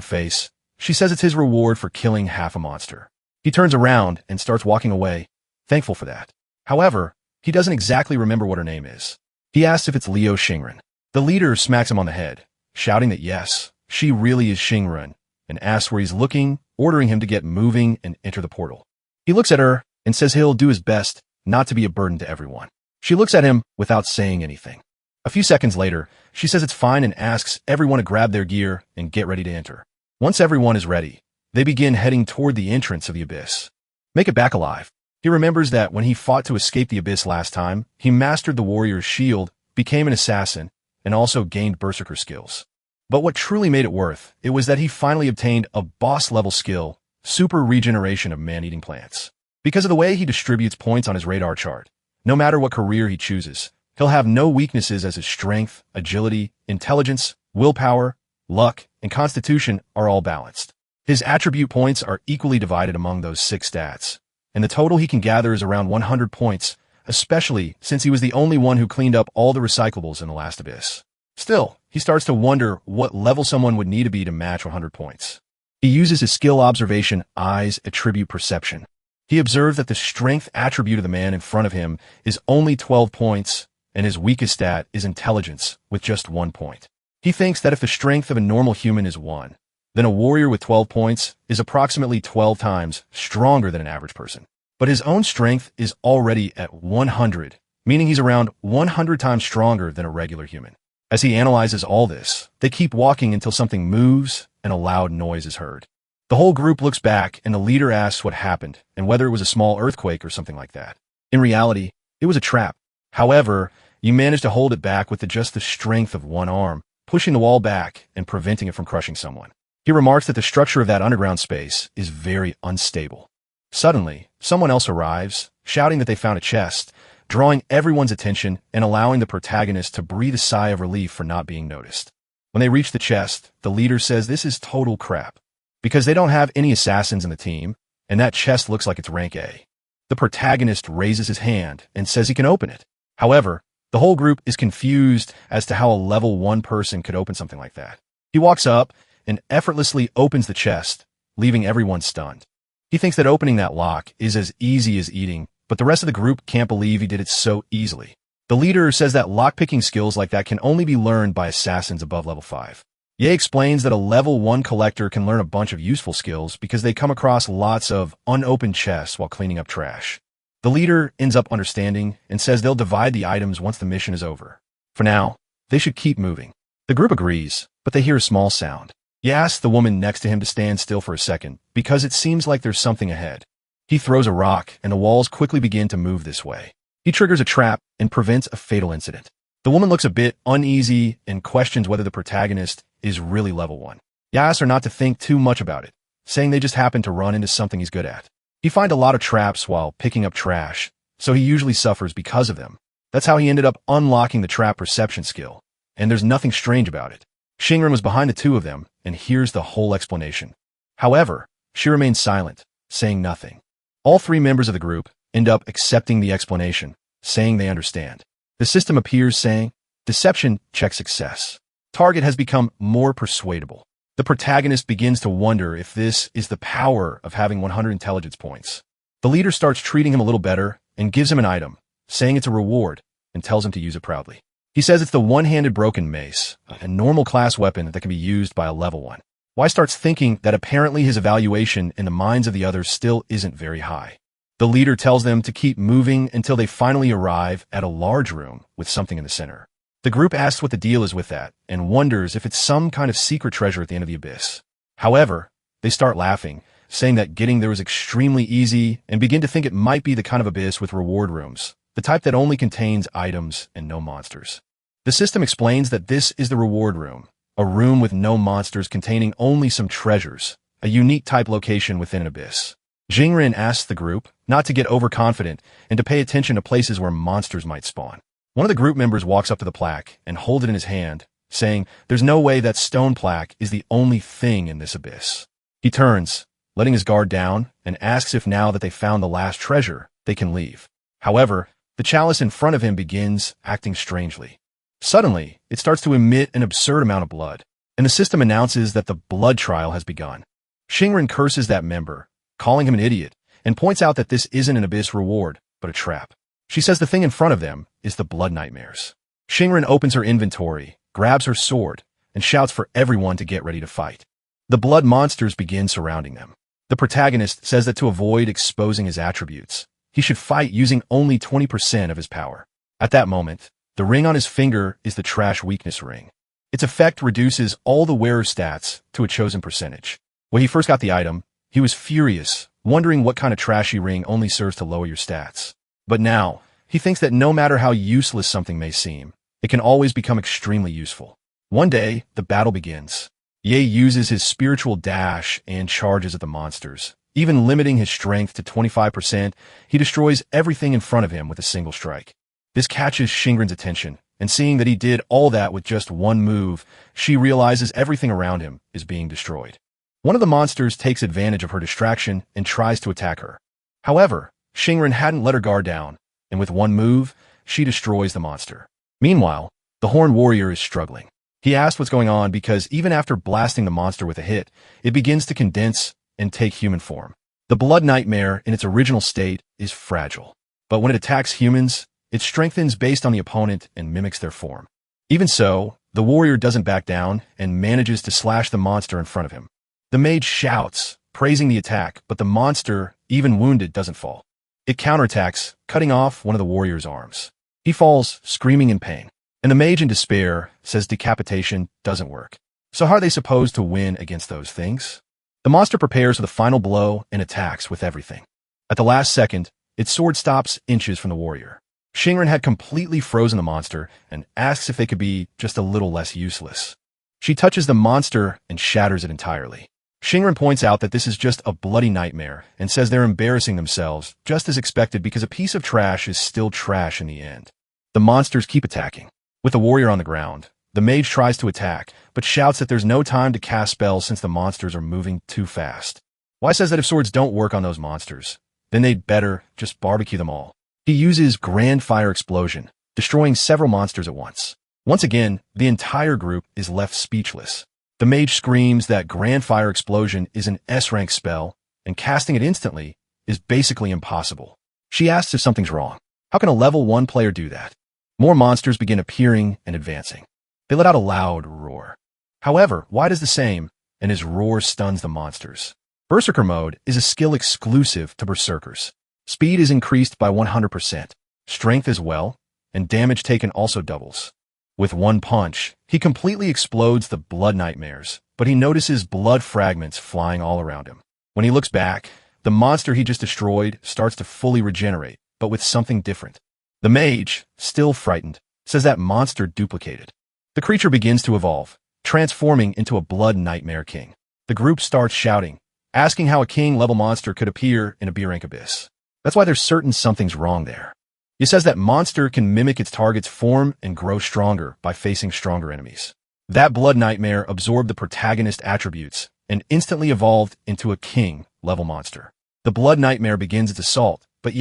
face, she says it's his reward for killing half a monster. He turns around and starts walking away, thankful for that. However, he doesn't exactly remember what her name is. He asks if it's Liu Xingren. The leader smacks him on the head, shouting that yes, she really is Xingren, and asks where he's looking, ordering him to get moving and enter the portal. He looks at her and says he'll do his best not to be a burden to everyone. She looks at him without saying anything. A few seconds later, she says it's fine and asks everyone to grab their gear and get ready to enter. Once everyone is ready, they begin heading toward the entrance of the abyss. Make it back alive. He remembers that when he fought to escape the abyss last time, he mastered the warrior's shield, became an assassin, and also gained berserker skills. But what truly made it worth it was that he finally obtained a boss-level skill, super regeneration of man-eating plants. Because of the way he distributes points on his radar chart, no matter what career he chooses, he'll have no weaknesses as his strength, agility, intelligence, willpower, luck, and constitution are all balanced. His attribute points are equally divided among those 6 stats, and the total he can gather is around 100 points, especially since he was the only one who cleaned up all the recyclables in the last abyss. Still, he starts to wonder what level someone would need to be to match 100 points. He uses his skill observation Eyes attribute perception. He observes that the strength attribute of the man in front of him is only 12 points, and his weakest stat is intelligence with just 1 point. He thinks that if the strength of a normal human is 1, then a warrior with 12 points is approximately 12 times stronger than an average person. But his own strength is already at 100, meaning he's around 100 times stronger than a regular human. As he analyzes all this, they keep walking until something moves and a loud noise is heard. The whole group looks back and the leader asks what happened and whether it was a small earthquake or something like that. In reality, it was a trap. However, you manage to hold it back with just the strength of one arm, pushing the wall back and preventing it from crushing someone. He remarks that the structure of that underground space is very unstable. Suddenly, someone else arrives, shouting that they found a chest, drawing everyone's attention and allowing the protagonist to breathe a sigh of relief for not being noticed. When they reach the chest, the leader says this is total crap, because they don't have any assassins in the team, and that chest looks like it's rank A. The protagonist raises his hand and says he can open it. However, the whole group is confused as to how a level 1 person could open something like that. He walks up and effortlessly opens the chest, leaving everyone stunned. He thinks that opening that lock is as easy as eating, but the rest of the group can't believe he did it so easily. The leader says that lockpicking skills like that can only be learned by assassins above level 5. Ye explains that a level 1 collector can learn a bunch of useful skills because they come across lots of unopened chests while cleaning up trash. The leader ends up understanding and says they'll divide the items once the mission is over. For now, they should keep moving. The group agrees, but they hear a small sound. He asks the woman next to him to stand still for a second because it seems like there's something ahead. He throws a rock and the walls quickly begin to move this way. He triggers a trap and prevents a fatal incident. The woman looks a bit uneasy and questions whether the protagonist is really level 1. He asks her not to think too much about it, saying they just happen to run into something he's good at. He finds a lot of traps while picking up trash, so he usually suffers because of them. That's how he ended up unlocking the trap perception skill, and there's nothing strange about it. Xingren was behind the 2 of them, and hears the whole explanation. However, she remains silent, saying nothing. All 3 members of the group end up accepting the explanation, saying they understand. The system appears saying, deception check success. Target has become more persuadable. The protagonist begins to wonder if this is the power of having 100 intelligence points. The leader starts treating him a little better and gives him an item, saying it's a reward, and tells him to use it proudly. He says it's the one-handed broken mace, a normal class weapon that can be used by a level 1. Y starts thinking that apparently his evaluation in the minds of the others still isn't very high. The leader tells them to keep moving until they finally arrive at a large room with something in the center. The group asks what the deal is with that and wonders if it's some kind of secret treasure at the end of the abyss. However, they start laughing, saying that getting there is extremely easy and begin to think it might be the kind of abyss with reward rooms, the type that only contains items and no monsters. The system explains that this is the reward room, a room with no monsters containing only some treasures, a unique type location within an abyss. Jingren asks the group not to get overconfident and to pay attention to places where monsters might spawn. One of the group members walks up to the plaque and holds it in his hand, saying, "There's no way that stone plaque is the only thing in this abyss." He turns, letting his guard down, and asks if now that they found the last treasure, they can leave. However, the chalice in front of him begins acting strangely. Suddenly, it starts to emit an absurd amount of blood, and the system announces that the blood trial has begun. Shingren curses that member, calling him an idiot, and points out that this isn't an abyss reward, but a trap. She says the thing in front of them is the blood nightmares. Shingren opens her inventory, grabs her sword, and shouts for everyone to get ready to fight. The blood monsters begin surrounding them. The protagonist says that to avoid exposing his attributes, he should fight using only 20% of his power. At that moment, the ring on his finger is the trash weakness ring. Its effect reduces all the wearer's stats to a chosen percentage. When he first got the item, he was furious, wondering what kind of trashy ring only serves to lower your stats. But now, he thinks that no matter how useless something may seem, it can always become extremely useful. One day, the battle begins. Ye uses his spiritual dash and charges at the monsters. Even limiting his strength to 25%, he destroys everything in front of him with a single strike. This catches Shingren's attention, and seeing that he did all that with just one move, she realizes everything around him is being destroyed. One of the monsters takes advantage of her distraction and tries to attack her. However, Shingren hadn't let her guard down, and with one move, she destroys the monster. Meanwhile, the Horned Warrior is struggling. He asks what's going on because even after blasting the monster with a hit, it begins to condense and take human form. The Blood Nightmare in its original state is fragile, but when it attacks humans, it strengthens based on the opponent and mimics their form. Even so, the warrior doesn't back down and manages to slash the monster in front of him. The mage shouts, praising the attack, but the monster, even wounded, doesn't fall. It counterattacks, cutting off one of the warrior's arms. He falls, screaming in pain. And the mage in despair says decapitation doesn't work. So how are they supposed to win against those things? The monster prepares for the final blow and attacks with everything. At the last second, its sword stops inches from the warrior. Shingren had completely frozen the monster and asks if they could be just a little less useless. She touches the monster and shatters it entirely. Shingren points out that this is just a bloody nightmare and says they're embarrassing themselves, just as expected because a piece of trash is still trash in the end. The monsters keep attacking. With the warrior on the ground, the mage tries to attack, but shouts that there's no time to cast spells since the monsters are moving too fast. Y says that if swords don't work on those monsters, then they'd better just barbecue them all. He uses Grand Fire Explosion, destroying several monsters at once. Once again, the entire group is left speechless. The mage screams that Grand Fire Explosion is an S-rank spell, and casting it instantly is basically impossible. She asks if something's wrong. How can a level 1 player do that? More monsters begin appearing and advancing. They let out a loud roar. However, Y does the same, and his roar stuns the monsters. Berserker mode is a skill exclusive to Berserkers. Speed is increased by 100%, strength as well, and damage taken also doubles. With one punch, he completely explodes the blood nightmares, but he notices blood fragments flying all around him. When he looks back, the monster he just destroyed starts to fully regenerate, but with something different. The mage, still frightened, says that monster duplicated. The creature begins to evolve, transforming into a blood nightmare king. The group starts shouting, asking how a king-level monster could appear in a B-rank abyss. That's why they're certain something's wrong there. He says that monster can mimic its target's form and grow stronger by facing stronger enemies. That blood nightmare absorbed the protagonist attributes and instantly evolved into a king-level monster. The blood nightmare begins its assault, but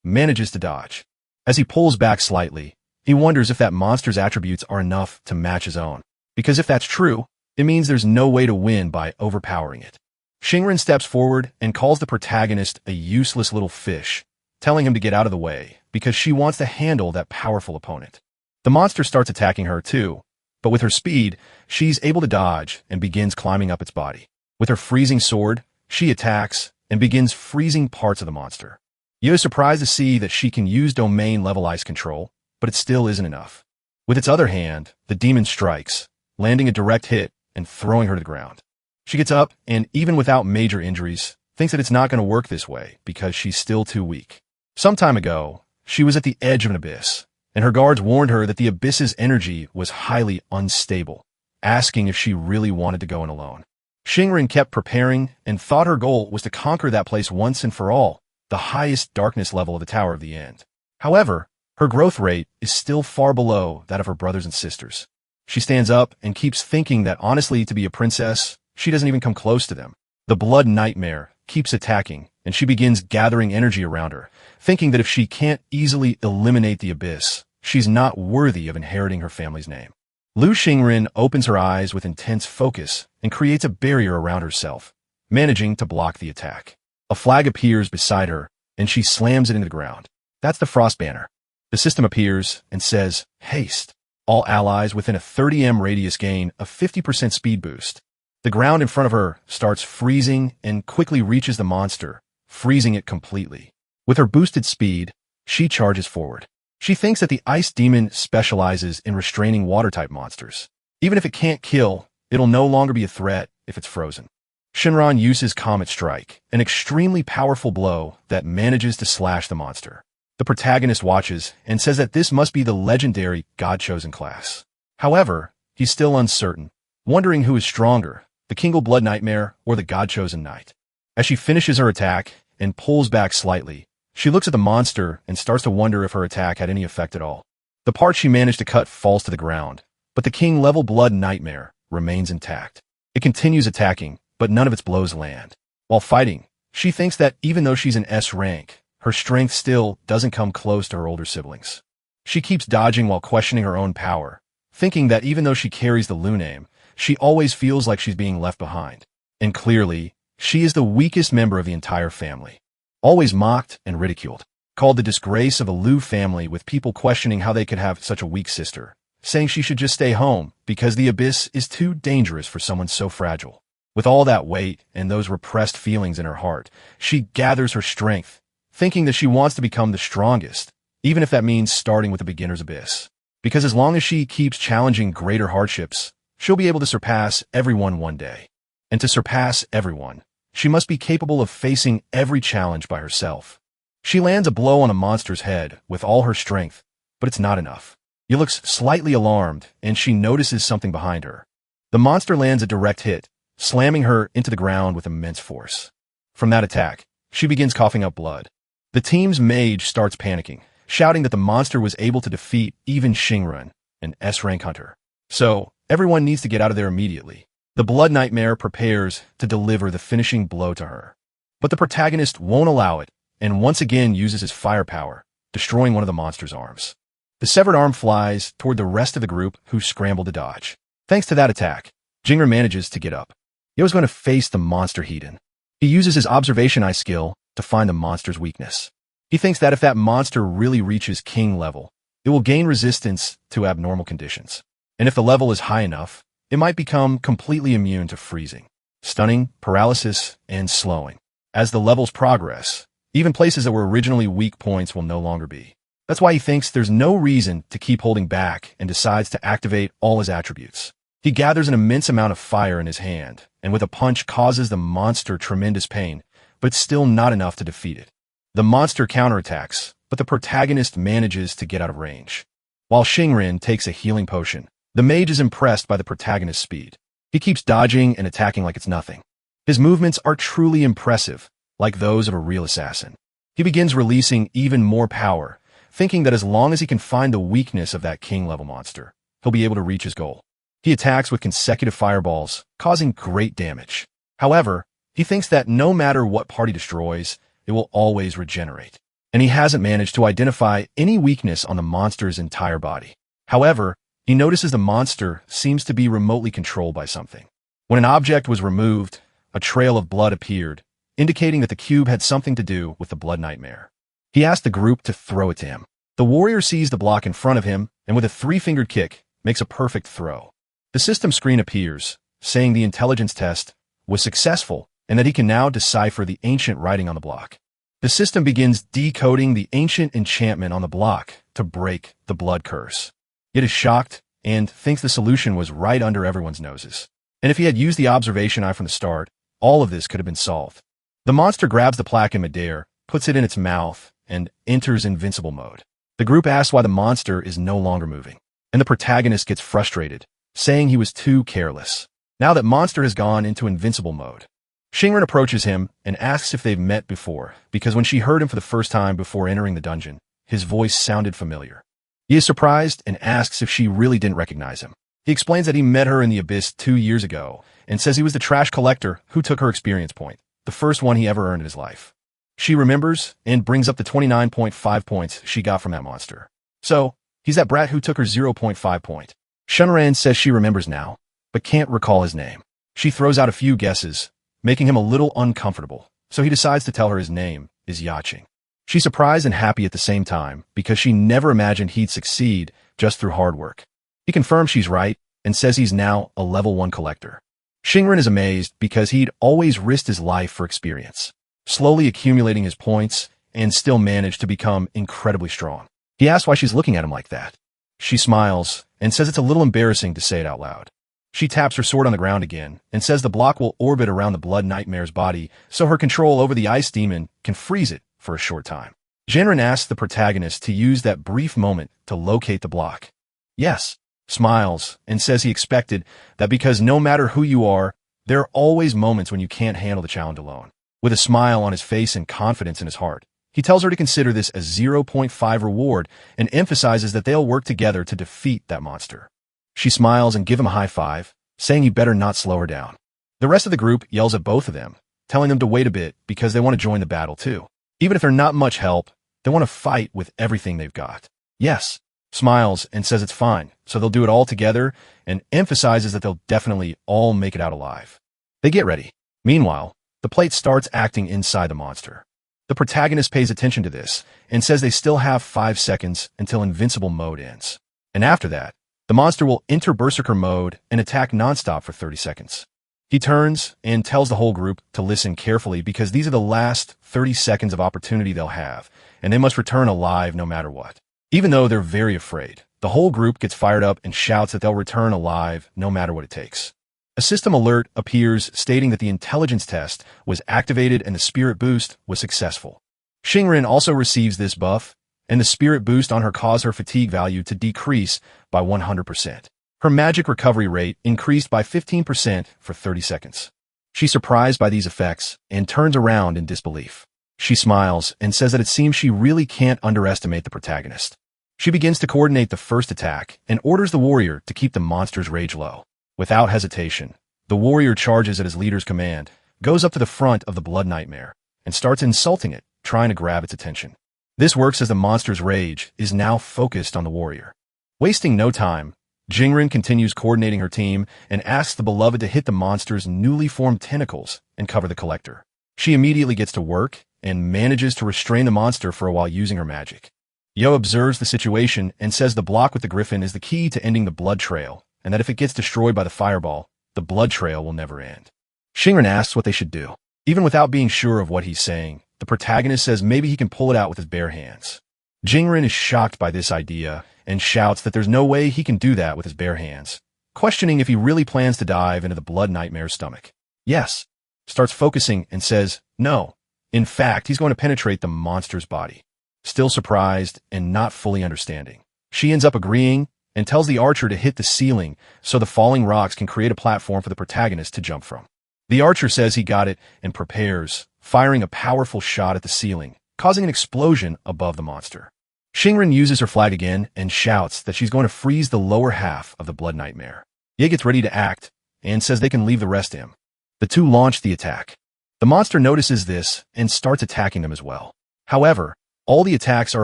manages to dodge. As he pulls back slightly, he wonders if that monster's attributes are enough to match his own. Because if that's true, it means there's no way to win by overpowering it. Shinrin steps forward and calls the protagonist a useless little fish, telling him to get out of the way because she wants to handle that powerful opponent. The monster starts attacking her too, but with her speed, she's able to dodge and begins climbing up its body. With her freezing sword, she attacks and begins freezing parts of the monster. Yo is surprised to see that she can use domain-level ice control, but it still isn't enough. With its other hand, the demon strikes, landing a direct hit and throwing her to the ground. She gets up and, even without major injuries, thinks that it's not going to work this way because she's still too weak. Some time ago, she was at the edge of an abyss, and her guards warned her that the abyss's energy was highly unstable, asking if she really wanted to go in alone. Shinrin kept preparing and thought her goal was to conquer that place once and for all, the highest darkness level of the Tower of the End. However, her growth rate is still far below that of her brothers and sisters. She stands up and keeps thinking that honestly, to be a princess, she doesn't even come close to them. The blood nightmare keeps attacking, and she begins gathering energy around her, thinking that if she can't easily eliminate the abyss, she's not worthy of inheriting her family's name. Lu Xingren opens her eyes with intense focus and creates a barrier around herself, managing to block the attack. A flag appears beside her, and she slams it into the ground. That's the Frost Banner. The system appears and says, "Haste." All allies within a 30 m radius gain a 50% speed boost. The ground in front of her starts freezing and quickly reaches the monster, freezing it completely. With her boosted speed, she charges forward. She thinks that the ice demon specializes in restraining water-type monsters. Even if it can't kill, it'll no longer be a threat if it's frozen. Shinran uses Comet Strike, an extremely powerful blow that manages to slash the monster. The protagonist watches and says that this must be the legendary God-chosen class. However, he's still uncertain, wondering who is stronger, the Kingle Blood Nightmare or the God-chosen Knight. As she finishes her attack and pulls back slightly, she looks at the monster and starts to wonder if her attack had any effect at all. The part she managed to cut falls to the ground, but the King-level Blood Nightmare remains intact. It continues attacking, but none of its blows land. While fighting, she thinks that even though she's an S rank, her strength still doesn't come close to her older siblings. She keeps dodging while questioning her own power, thinking that even though she carries the Lu name, she always feels like she's being left behind. And clearly, she is the weakest member of the entire family. Always mocked and ridiculed, called the disgrace of a Lu family, with people questioning how they could have such a weak sister, saying she should just stay home because the abyss is too dangerous for someone so fragile. With all that weight and those repressed feelings in her heart, she gathers her strength, thinking that she wants to become the strongest, even if that means starting with a beginner's abyss. Because as long as she keeps challenging greater hardships, she'll be able to surpass everyone one day. And to surpass everyone, she must be capable of facing every challenge by herself. She lands a blow on the monster's head with all her strength, but it's not enough. He looks slightly alarmed, and she notices something behind her. The monster lands a direct hit, slamming her into the ground with immense force. From that attack, she begins coughing up blood. The team's mage starts panicking, shouting that the monster was able to defeat even Shinran, an S-rank hunter. So, everyone needs to get out of there immediately. The Blood Nightmare prepares to deliver the finishing blow to her. But the protagonist won't allow it, and once again uses his firepower, destroying one of the monster's arms. The severed arm flies toward the rest of the group, who scramble to dodge. Thanks to that attack, Jinger manages to get up. Yo's going to face the monster heathen. He uses his observation eye skill to find the monster's weakness. He thinks that if that monster really reaches king level, it will gain resistance to abnormal conditions. And if the level is high enough, it might become completely immune to freezing, stunning, paralysis, and slowing. As the levels progress, even places that were originally weak points will no longer be. That's why he thinks there's no reason to keep holding back and decides to activate all his attributes. He gathers an immense amount of fire in his hand, and with a punch causes the monster tremendous pain, but still not enough to defeat it. The monster counterattacks, but the protagonist manages to get out of range. While Xingren takes a healing potion, the mage is impressed by the protagonist's speed. He keeps dodging and attacking like it's nothing. His movements are truly impressive, like those of a real assassin. He begins releasing even more power, thinking that as long as he can find the weakness of that king-level monster, he'll be able to reach his goal. He attacks with consecutive fireballs, causing great damage. However, he thinks that no matter what part he destroys, it will always regenerate. and he hasn't managed to identify any weakness on the monster's entire body. However, he notices the monster seems to be remotely controlled by something. When an object was removed, a trail of blood appeared, indicating that the cube had something to do with the blood nightmare. He asked the group to throw it to him. The warrior sees the block in front of him, and with a three-fingered kick, makes a perfect throw. The system screen appears, saying the intelligence test was successful and that he can now decipher the ancient writing on the block. The system begins decoding the ancient enchantment on the block to break the blood curse. It is shocked and thinks the solution was right under everyone's noses. And if he had used the observation eye from the start, all of this could have been solved. The monster grabs the plaque in midair, puts it in its mouth, and enters invincible mode. The group asks why the monster is no longer moving, and the protagonist gets frustrated, saying he was too careless. Now that monster has gone into invincible mode, Shingren approaches him and asks if they've met before, because when she heard him for the first time before entering the dungeon, his voice sounded familiar. He is surprised and asks if she really didn't recognize him. He explains that he met her in the abyss 2 years ago and says he was the trash collector who took her experience point, the first one he ever earned in his life. She remembers and brings up the 29.5 points she got from that monster. So, he's that brat who took her 0.5 point. Shunran says she remembers now, but can't recall his name. She throws out a few guesses, making him a little uncomfortable, so he decides to tell her his name is Yaching. She's surprised and happy at the same time because she never imagined he'd succeed just through hard work. He confirms she's right and says he's now a level 1 collector. Shingren is amazed because he'd always risked his life for experience, slowly accumulating his points and still managed to become incredibly strong. He asks why she's looking at him like that. She smiles and says it's a little embarrassing to say it out loud. She taps her sword on the ground again and says the block will orbit around the blood nightmare's body so her control over the ice demon can freeze it for a short time. Jinren asks the protagonist to use that brief moment to locate the block. Yes, smiles and says he expected that because no matter who you are, there are always moments when you can't handle the challenge alone. With a smile on his face and confidence in his heart, he tells her to consider this a 0.5 reward and emphasizes that they'll work together to defeat that monster. She smiles and gives him a high five, saying he better not slow her down. The rest of the group yells at both of them, telling them to wait a bit because they want to join the battle too. Even if they're not much help, they want to fight with everything they've got. Yes, smiles and says it's fine, so they'll do it all together and emphasizes that they'll definitely all make it out alive. They get ready. Meanwhile, the plate starts acting inside the monster. The protagonist pays attention to this and says they still have 5 seconds until invincible mode ends. And after that, the monster will enter berserker mode and attack nonstop for 30 seconds. He turns and tells the whole group to listen carefully because these are the last 30 seconds of opportunity they'll have, and they must return alive no matter what. Even though they're very afraid, the whole group gets fired up and shouts that they'll return alive no matter what it takes. A system alert appears stating that the intelligence test was activated and the spirit boost was successful. Shingren also receives this buff, and the spirit boost on her caused her fatigue value to decrease by 100%. Her magic recovery rate increased by 15% for 30 seconds. She's surprised by these effects and turns around in disbelief. She smiles and says that it seems she really can't underestimate the protagonist. She begins to coordinate the first attack and orders the warrior to keep the monster's rage low. Without hesitation, the warrior charges at his leader's command, goes up to the front of the blood nightmare, and starts insulting it, trying to grab its attention. This works as the monster's rage is now focused on the warrior. Wasting no time, Jingren continues coordinating her team and asks the beloved to hit the monster's newly formed tentacles and cover the collector. She immediately gets to work and manages to restrain the monster for a while using her magic. Yo observes the situation and says the block with the griffin is the key to ending the blood trail, and that if it gets destroyed by the fireball, the blood trail will never end. Shingren asks what they should do. Even without being sure of what he's saying, the protagonist says maybe he can pull it out with his bare hands. Jingren is shocked by this idea and shouts that there's no way he can do that with his bare hands, questioning if he really plans to dive into the blood nightmare's stomach. Yes, starts focusing and says no. In fact, he's going to penetrate the monster's body. Still surprised and not fully understanding, she ends up agreeing and tells the archer to hit the ceiling so the falling rocks can create a platform for the protagonist to jump from. The archer says he got it and prepares, firing a powerful shot at the ceiling, causing an explosion above the monster. Shingren uses her flag again and shouts that she's going to freeze the lower half of the blood nightmare. Ye gets ready to act and says they can leave the rest to him. The two launch the attack. The monster notices this and starts attacking them as well. However, All the attacks are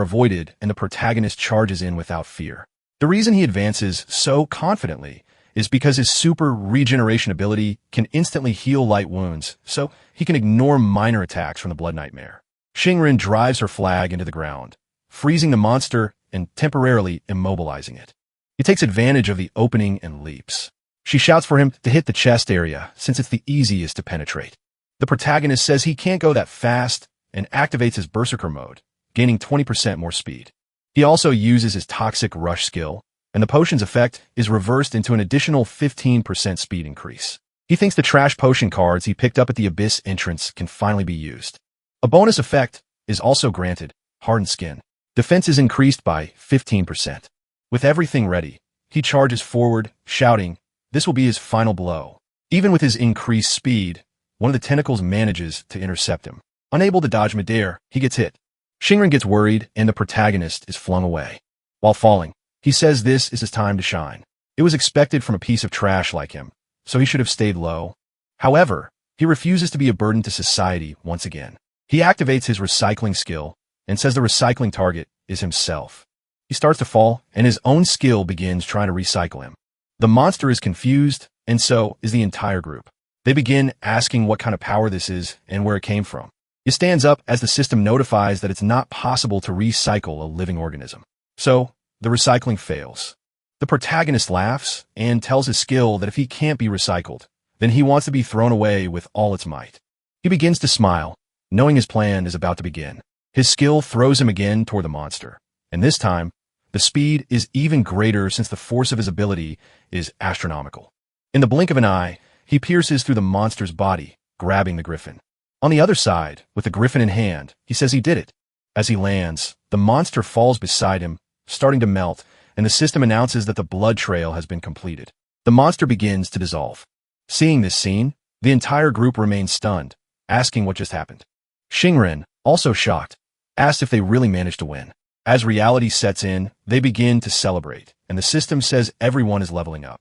avoided and the protagonist charges in without fear. The reason he advances so confidently is because his super regeneration ability can instantly heal light wounds, so he can ignore minor attacks from the Blood Nightmare. Xingren drives her flag into the ground, freezing the monster and temporarily immobilizing it. He takes advantage of the opening and leaps. She shouts for him to hit the chest area since it's the easiest to penetrate. The protagonist says he can't go that fast and activates his Berserker mode, gaining 20% more speed. He also uses his Toxic Rush skill, and the potion's effect is reversed into an additional 15% speed increase. He thinks the trash potion cards he picked up at the Abyss entrance can finally be used. A bonus effect is also granted, Hardened Skin. Defense is increased by 15%. With everything ready, he charges forward, shouting, this will be his final blow. Even with his increased speed, one of the tentacles manages to intercept him. Unable to dodge midair, he gets hit. Xingren gets worried and the protagonist is flung away. While falling, he says this is his time to shine. It was expected from a piece of trash like him, so he should have stayed low. However, he refuses to be a burden to society once again. He activates his recycling skill and says the recycling target is himself. He starts to fall and his own skill begins trying to recycle him. The monster is confused and so is the entire group. They begin asking what kind of power this is and where it came from. He stands up as the system notifies that it's not possible to recycle a living organism. So, the recycling fails. The protagonist laughs and tells his skill that if he can't be recycled, then he wants to be thrown away with all its might. He begins to smile, knowing his plan is about to begin. His skill throws him again toward the monster, and this time, the speed is even greater since the force of his ability is astronomical. In the blink of an eye, he pierces through the monster's body, grabbing the griffin. On the other side, with the griffin in hand, he says he did it. As he lands, the monster falls beside him, starting to melt, and the system announces that the blood trail has been completed. The monster begins to dissolve. Seeing this scene, the entire group remains stunned, asking what just happened. Xingren, also shocked, asks if they really managed to win. As reality sets in, they begin to celebrate, and the system says everyone is leveling up.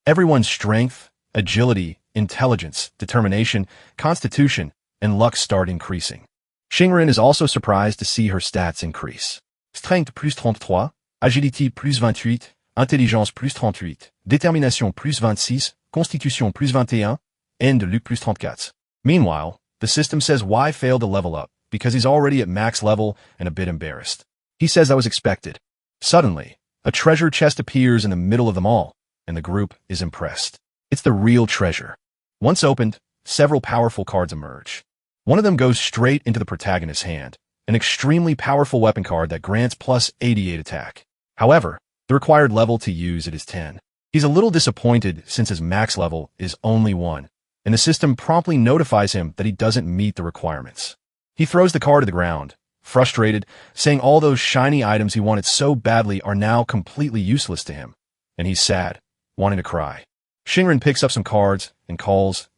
Everyone's strength, agility, intelligence, determination, constitution, and luck start increasing. Xingren is also surprised to see her stats increase. Strength plus 33, agility plus 28, intelligence plus 38, détermination plus 26, constitution plus 21, and luck plus 34. Meanwhile, the system says Y failed to level up because he's already at max level and a bit embarrassed. He says that was expected. Suddenly, a treasure chest appears in the middle of them all, and the group is impressed. It's the real treasure. Once opened, several powerful cards emerge. One of them goes straight into the protagonist's hand, an extremely powerful weapon card that grants plus 88 attack. However, the required level to use it is 10. He's a little disappointed since his max level is only 1, and the system promptly notifies him that he doesn't meet the requirements. He throws the card to the ground, frustrated, saying all those shiny items he wanted so badly are now completely useless to him, and he's sad, wanting to cry. Xingren picks up some cards and calls,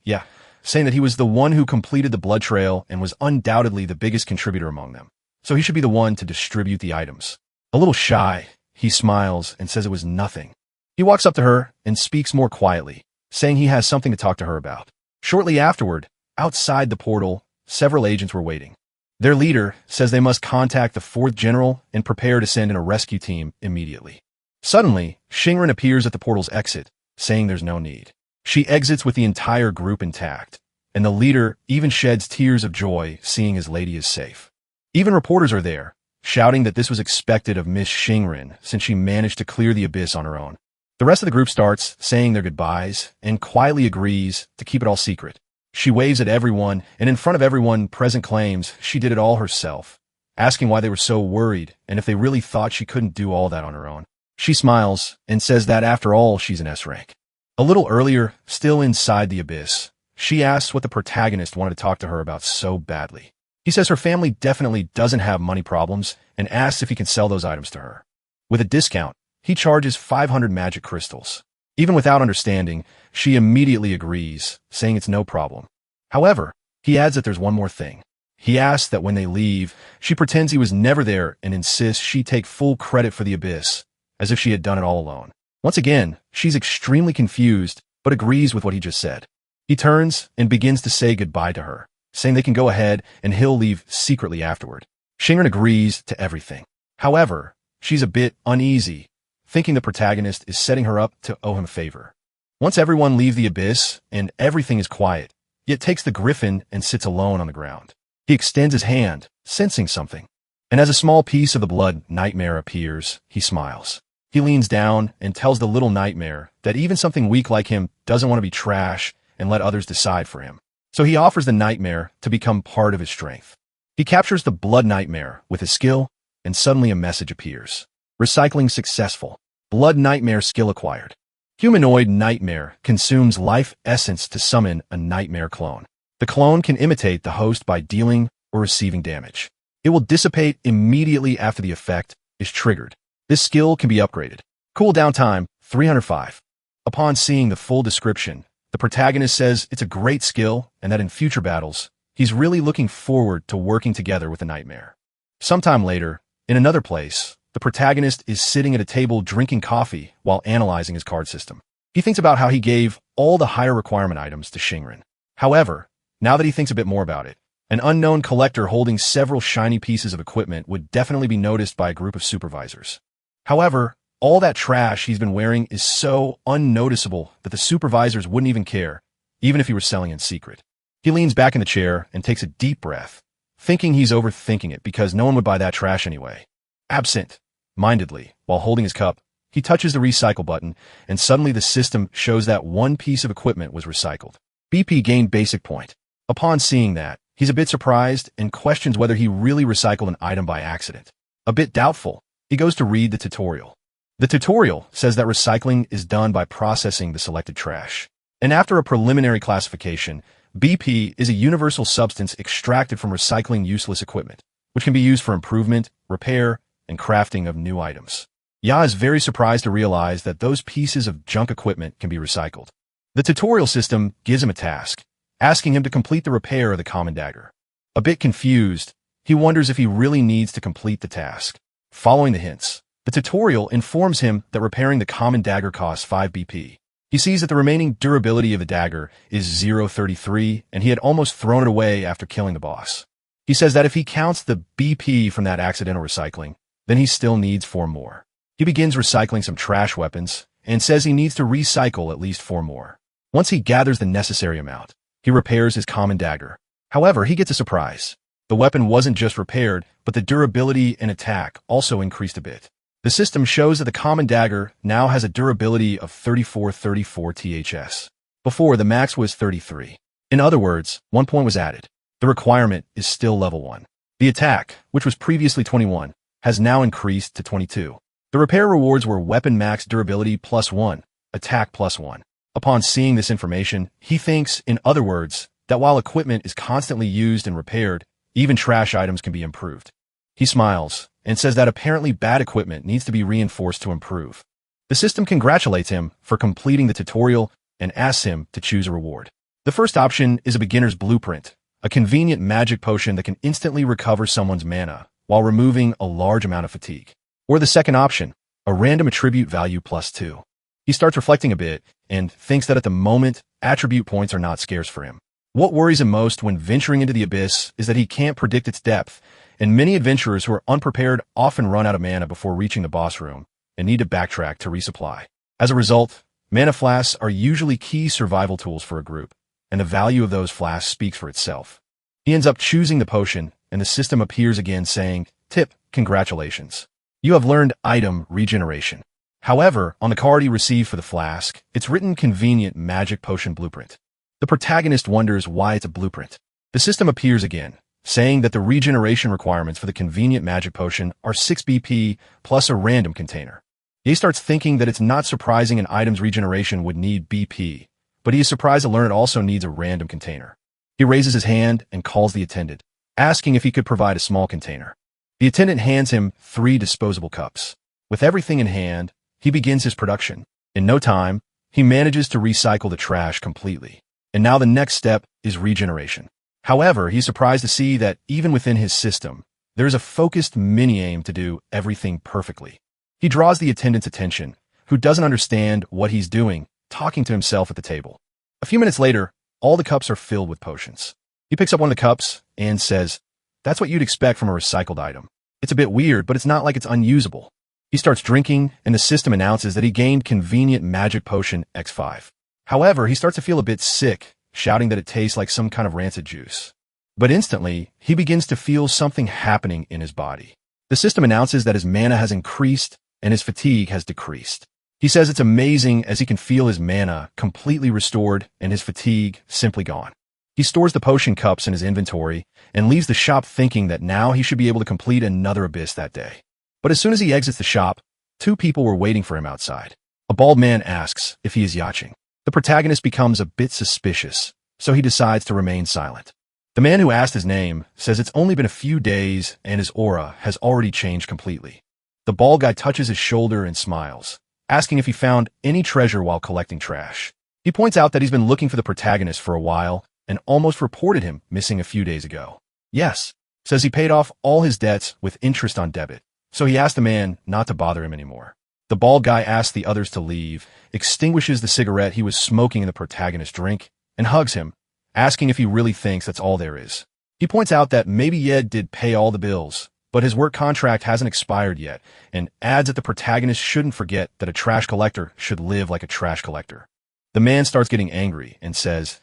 saying that he was the one who completed the blood trail and was undoubtedly the biggest contributor among them, so he should be the one to distribute the items. A little shy, he smiles and says it was nothing. He walks up to her and speaks more quietly, saying he has something to talk to her about. Shortly afterward, outside the portal, several agents were waiting. Their leader says they must contact the 4th General and prepare to send in a rescue team immediately. Suddenly, Xingren appears at the portal's exit, saying there's no need. She exits with the entire group intact, and the leader even sheds tears of joy seeing his lady is safe. Even reporters are there, shouting that this was expected of Miss Xingren since she managed to clear the abyss on her own. The rest of the group starts saying their goodbyes and quietly agrees to keep it all secret. She waves at everyone and in front of everyone present claims she did it all herself, asking why they were so worried and if they really thought she couldn't do all that on her own. She smiles and says that after all she's an S rank. A little earlier, still inside the abyss, she asks what the protagonist wanted to talk to her about so badly. He says her family definitely doesn't have money problems and asks if he can sell those items to her. With a discount, he charges 500 magic crystals. Even without understanding, she immediately agrees, saying it's no problem. However, he adds that there's one more thing. He asks that when they leave, she pretends he was never there and insists she take full credit for the abyss, as if she had done it all alone. Once again, she's extremely confused, but agrees with what he just said. He turns and begins to say goodbye to her, saying they can go ahead and he'll leave secretly afterward. Shinran agrees to everything. However, she's a bit uneasy, thinking the protagonist is setting her up to owe him a favor. Once everyone leave the abyss and everything is quiet, Yet takes the griffin and sits alone on the ground. He extends his hand, sensing something. And as a small piece of the blood nightmare appears, he smiles. He leans down and tells the little nightmare that even something weak like him doesn't want to be trash and let others decide for him. So he offers the nightmare to become part of his strength. He captures the blood nightmare with his skill, and suddenly a message appears. Recycling successful. Blood nightmare skill acquired. Humanoid nightmare consumes life essence to summon a nightmare clone. The clone can imitate the host by dealing or receiving damage. It will dissipate immediately after the effect is triggered. This skill can be upgraded. Cooldown time, 305. Upon seeing the full description, the protagonist says it's a great skill and that in future battles, he's really looking forward to working together with the nightmare. Sometime later, in another place, the protagonist is sitting at a table drinking coffee while analyzing his card system. He thinks about how he gave all the higher requirement items to Shinran. However, now that he thinks a bit more about it, an unknown collector holding several shiny pieces of equipment would definitely be noticed by a group of supervisors. However, all that trash he's been wearing is so unnoticeable that the supervisors wouldn't even care, even if he were selling in secret. He leans back in the chair and takes a deep breath, thinking he's overthinking it because no one would buy that trash anyway. Absent-mindedly, while holding his cup, he touches the recycle button, and suddenly the system shows that one piece of equipment was recycled. BP gained basic point. Upon seeing that, he's a bit surprised and questions whether he really recycled an item by accident. A bit doubtful, he goes to read the tutorial. The tutorial says that recycling is done by processing the selected trash. And after a preliminary classification, BP is a universal substance extracted from recycling useless equipment, which can be used for improvement, repair, and crafting of new items. Ya is very surprised to realize that those pieces of junk equipment can be recycled. The tutorial system gives him a task, asking him to complete the repair of the common dagger. A bit confused, he wonders if he really needs to complete the task. Following the hints, the tutorial informs him that repairing the common dagger costs 5 BP. He sees that the remaining durability of the dagger is 0.33, and he had almost thrown it away after killing the boss. He says that if he counts the BP from that accidental recycling, then he still needs 4 more. He begins recycling some trash weapons, and says he needs to recycle at least 4 more. Once he gathers the necessary amount, he repairs his common dagger. However, he gets a surprise. The weapon wasn't just repaired, but the durability and attack also increased a bit. The system shows that the common dagger now has a durability of 34 THS. Before, the max was 33. In other words, 1 point was added. The requirement is still level 1. The attack, which was previously 21, has now increased to 22. The repair rewards were weapon max durability +1, attack +1. Upon seeing this information, he thinks, in other words, that while equipment is constantly used and repaired, even trash items can be improved. He smiles and says that apparently bad equipment needs to be reinforced to improve. The system congratulates him for completing the tutorial and asks him to choose a reward. The first option is a beginner's blueprint, a convenient magic potion that can instantly recover someone's mana while removing a large amount of fatigue. Or the second option, a random attribute value +2. He starts reflecting a bit and thinks that at the moment, attribute points are not scarce for him. What worries him most when venturing into the abyss is that he can't predict its depth, and many adventurers who are unprepared often run out of mana before reaching the boss room and need to backtrack to resupply. As a result, mana flasks are usually key survival tools for a group, and the value of those flasks speaks for itself. He ends up choosing the potion, and the system appears again saying, "Tip, congratulations. You have learned item regeneration." However, on the card he received for the flask, it's written convenient magic potion blueprint. The protagonist wonders why it's a blueprint. The system appears again, saying that the regeneration requirements for the convenient magic potion are 6 BP plus a random container. He starts thinking that it's not surprising an item's regeneration would need BP, but he is surprised to learn it also needs a random container. He raises his hand and calls the attendant, asking if he could provide a small container. The attendant hands him 3 disposable cups. With everything in hand, he begins his production. In no time, he manages to recycle the trash completely. And now the next step is regeneration. However, he's surprised to see that even within his system, there's a focused mini-aim to do everything perfectly. He draws the attendant's attention, who doesn't understand what he's doing, talking to himself at the table. A few minutes later, all the cups are filled with potions. He picks up one of the cups and says, That's what you'd expect from a recycled item. It's a bit weird, but it's not like it's unusable. He starts drinking, and the system announces that he gained convenient magic potion X5. However, he starts to feel a bit sick, shouting that it tastes like some kind of rancid juice. But instantly, he begins to feel something happening in his body. The system announces that his mana has increased and his fatigue has decreased. He says it's amazing as he can feel his mana completely restored and his fatigue simply gone. He stores the potion cups in his inventory and leaves the shop thinking that now he should be able to complete another abyss that day. But as soon as he exits the shop, two people were waiting for him outside. A bald man asks if he is yachting. The protagonist becomes a bit suspicious, so he decides to remain silent. The man who asked his name says it's only been a few days and his aura has already changed completely. The bald guy touches his shoulder and smiles, asking if he found any treasure while collecting trash. He points out that he's been looking for the protagonist for a while and almost reported him missing a few days ago. Yes, says he paid off all his debts with interest on debit, so he asked the man not to bother him anymore. The bald guy asks the others to leave, extinguishes the cigarette he was smoking in the protagonist's drink, and hugs him, asking if he really thinks that's all there is. He points out that maybe Yed did pay all the bills, but his work contract hasn't expired yet, and adds that the protagonist shouldn't forget that a trash collector should live like a trash collector. The man starts getting angry and says,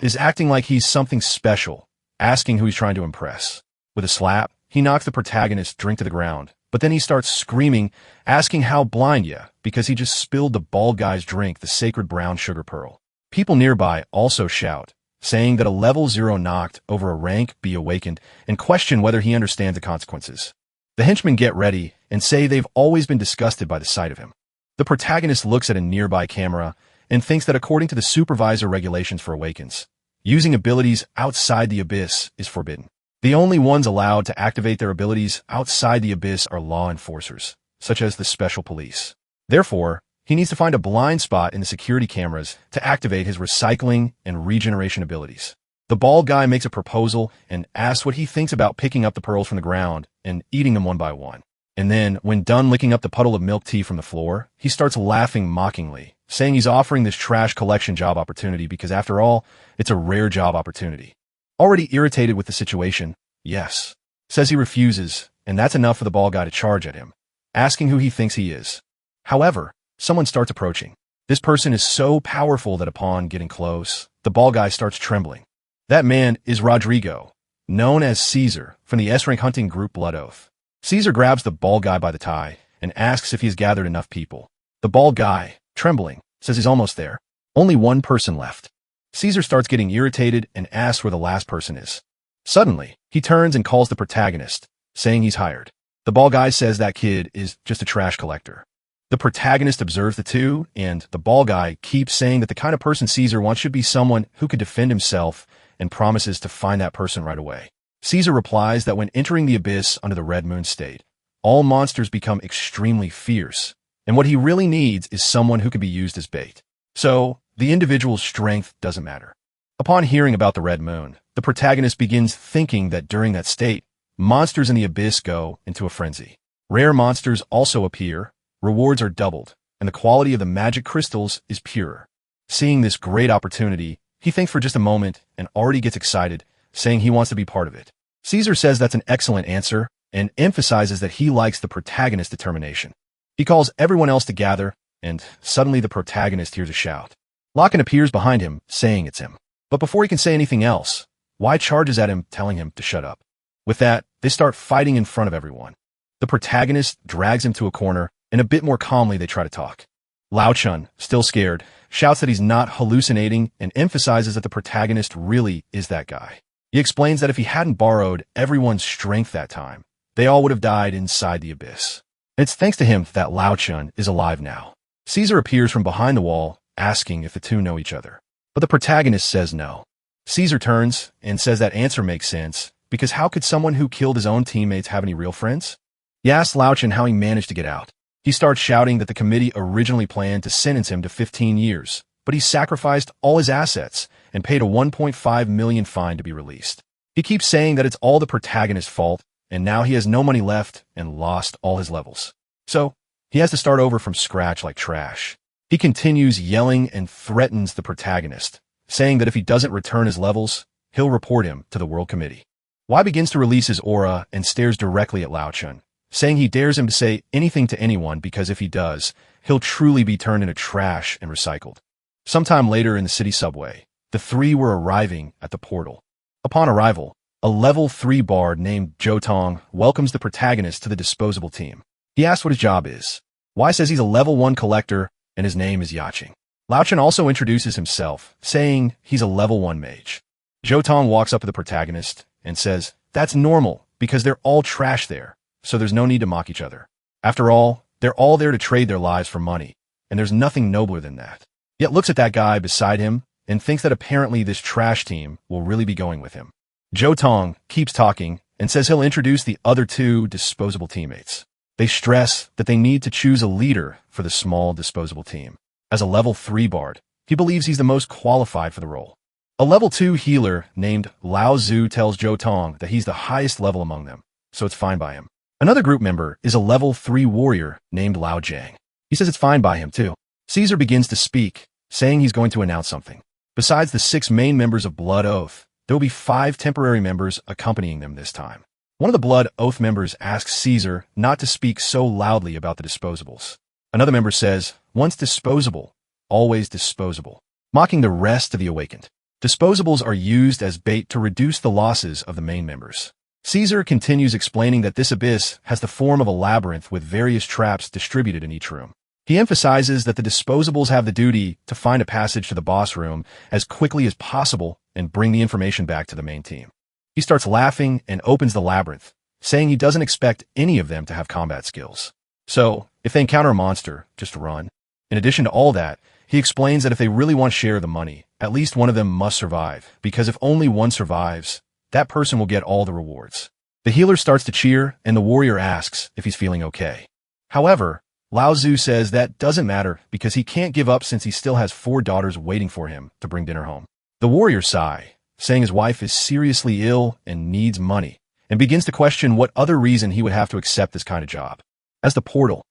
is acting like he's something special, asking who he's trying to impress. With a slap, he knocks the protagonist's drink to the ground, but then he starts screaming, asking how blind because he just spilled the bald guy's drink, the sacred brown sugar pearl. People nearby also shout, saying that a level 0 knocked over a rank be awakened and question whether he understands the consequences. The henchmen get ready and say they've always been disgusted by the sight of him. The protagonist looks at a nearby camera and thinks that according to the supervisor regulations for awakens, using abilities outside the abyss is forbidden. The only ones allowed to activate their abilities outside the abyss are law enforcers, such as the special police. Therefore, he needs to find a blind spot in the security cameras to activate his recycling and regeneration abilities. The bald guy makes a proposal and asks what he thinks about picking up the pearls from the ground and eating them one by one. And then, when done licking up the puddle of milk tea from the floor, he starts laughing mockingly, saying he's offering this trash collection job opportunity because, after all, it's a rare job opportunity. Already irritated with the situation, says he refuses, and that's enough for the bald guy to charge at him, asking who he thinks he is. However, someone starts approaching. This person is so powerful that upon getting close, the bald guy starts trembling. That man is Rodrigo, known as Caesar, from the S-rank hunting group Blood Oath. Caesar grabs the bald guy by the tie and asks if he's gathered enough people. The bald guy, trembling, says he's almost there. Only one person left. Caesar starts getting irritated and asks where the last person is. Suddenly, he turns and calls the protagonist, saying he's hired. The bald guy says that kid is just a trash collector. The protagonist observes the two, and the bald guy keeps saying that the kind of person Caesar wants should be someone who could defend himself and promises to find that person right away. Caesar replies that when entering the abyss under the Red Moon state, all monsters become extremely fierce, and what he really needs is someone who can be used as bait. So, the individual's strength doesn't matter. Upon hearing about the Red Moon, the protagonist begins thinking that during that state, monsters in the abyss go into a frenzy. Rare monsters also appear, rewards are doubled, and the quality of the magic crystals is purer. Seeing this great opportunity, he thinks for just a moment and already gets excited, saying he wants to be part of it. Caesar says that's an excellent answer and emphasizes that he likes the protagonist's determination. He calls everyone else to gather, and suddenly the protagonist hears a shout. Locken appears behind him, saying it's him. But before he can say anything else, Y charges at him, telling him to shut up. With that, they start fighting in front of everyone. The protagonist drags him to a corner, and a bit more calmly they try to talk. Lao Chun, still scared, shouts that he's not hallucinating and emphasizes that the protagonist really is that guy. He explains that if he hadn't borrowed everyone's strength that time, they all would have died inside the abyss. And it's thanks to him that Lao Chun is alive now. Caesar appears from behind the wall, asking if the two know each other. But the protagonist says no. Caesar turns and says that answer makes sense, because how could someone who killed his own teammates have any real friends? He asks Lao Chun how he managed to get out. He starts shouting that the committee originally planned to sentence him to 15 years, but he sacrificed all his assets and paid a 1.5 million fine to be released. He keeps saying that it's all the protagonist's fault, and now he has no money left and lost all his levels. So, he has to start over from scratch like trash. He continues yelling and threatens the protagonist, saying that if he doesn't return his levels, he'll report him to the World Committee. Y begins to release his aura and stares directly at Lao Chun, saying he dares him to say anything to anyone because if he does, he'll truly be turned into trash and recycled. Sometime later in the city subway, the three were arriving at the portal. Upon arrival, a level 3 bard named Jo Tong welcomes the protagonist to the disposable team. He asks what his job is. Y says he's a level 1 collector and his name is Yaching. Lao Chen also introduces himself, saying he's a level 1 mage. Jo Tong walks up to the protagonist and says, "That's normal because they're all trash there, so there's no need to mock each other. After all, they're all there to trade their lives for money, and there's nothing nobler than that." Yet looks at that guy beside him and thinks that apparently this trash team will really be going with him. Jo Tong keeps talking and says he'll introduce the other 2 disposable teammates. They stress that they need to choose a leader for the small disposable team. As a level 3 bard, he believes he's the most qualified for the role. A level 2 healer named Lao Zhu tells Jo Tong that he's the highest level among them, so it's fine by him. Another group member is a level 3 warrior named Lao Jiang. He says it's fine by him too. Caesar begins to speak, saying he's going to announce something. Besides the 6 main members of Blood Oath, there will be 5 temporary members accompanying them this time. One of the Blood Oath members asks Caesar not to speak so loudly about the disposables. Another member says, "Once disposable, always disposable," mocking the rest of the awakened. Disposables are used as bait to reduce the losses of the main members. Caesar continues explaining that this abyss has the form of a labyrinth with various traps distributed in each room. He emphasizes that the disposables have the duty to find a passage to the boss room as quickly as possible and bring the information back to the main team. He starts laughing and opens the labyrinth, saying he doesn't expect any of them to have combat skills. So, if they encounter a monster, just run. In addition to all that, he explains that if they really want to share the money, at least one of them must survive, because if only one survives, that person will get all the rewards. The healer starts to cheer, and the warrior asks if he's feeling okay. However, Lao Zhu says that doesn't matter because he can't give up since he still has 4 daughters waiting for him to bring dinner home. The warrior sighs, saying his wife is seriously ill and needs money, and begins to question what other reason he would have to accept this kind of job. As the portal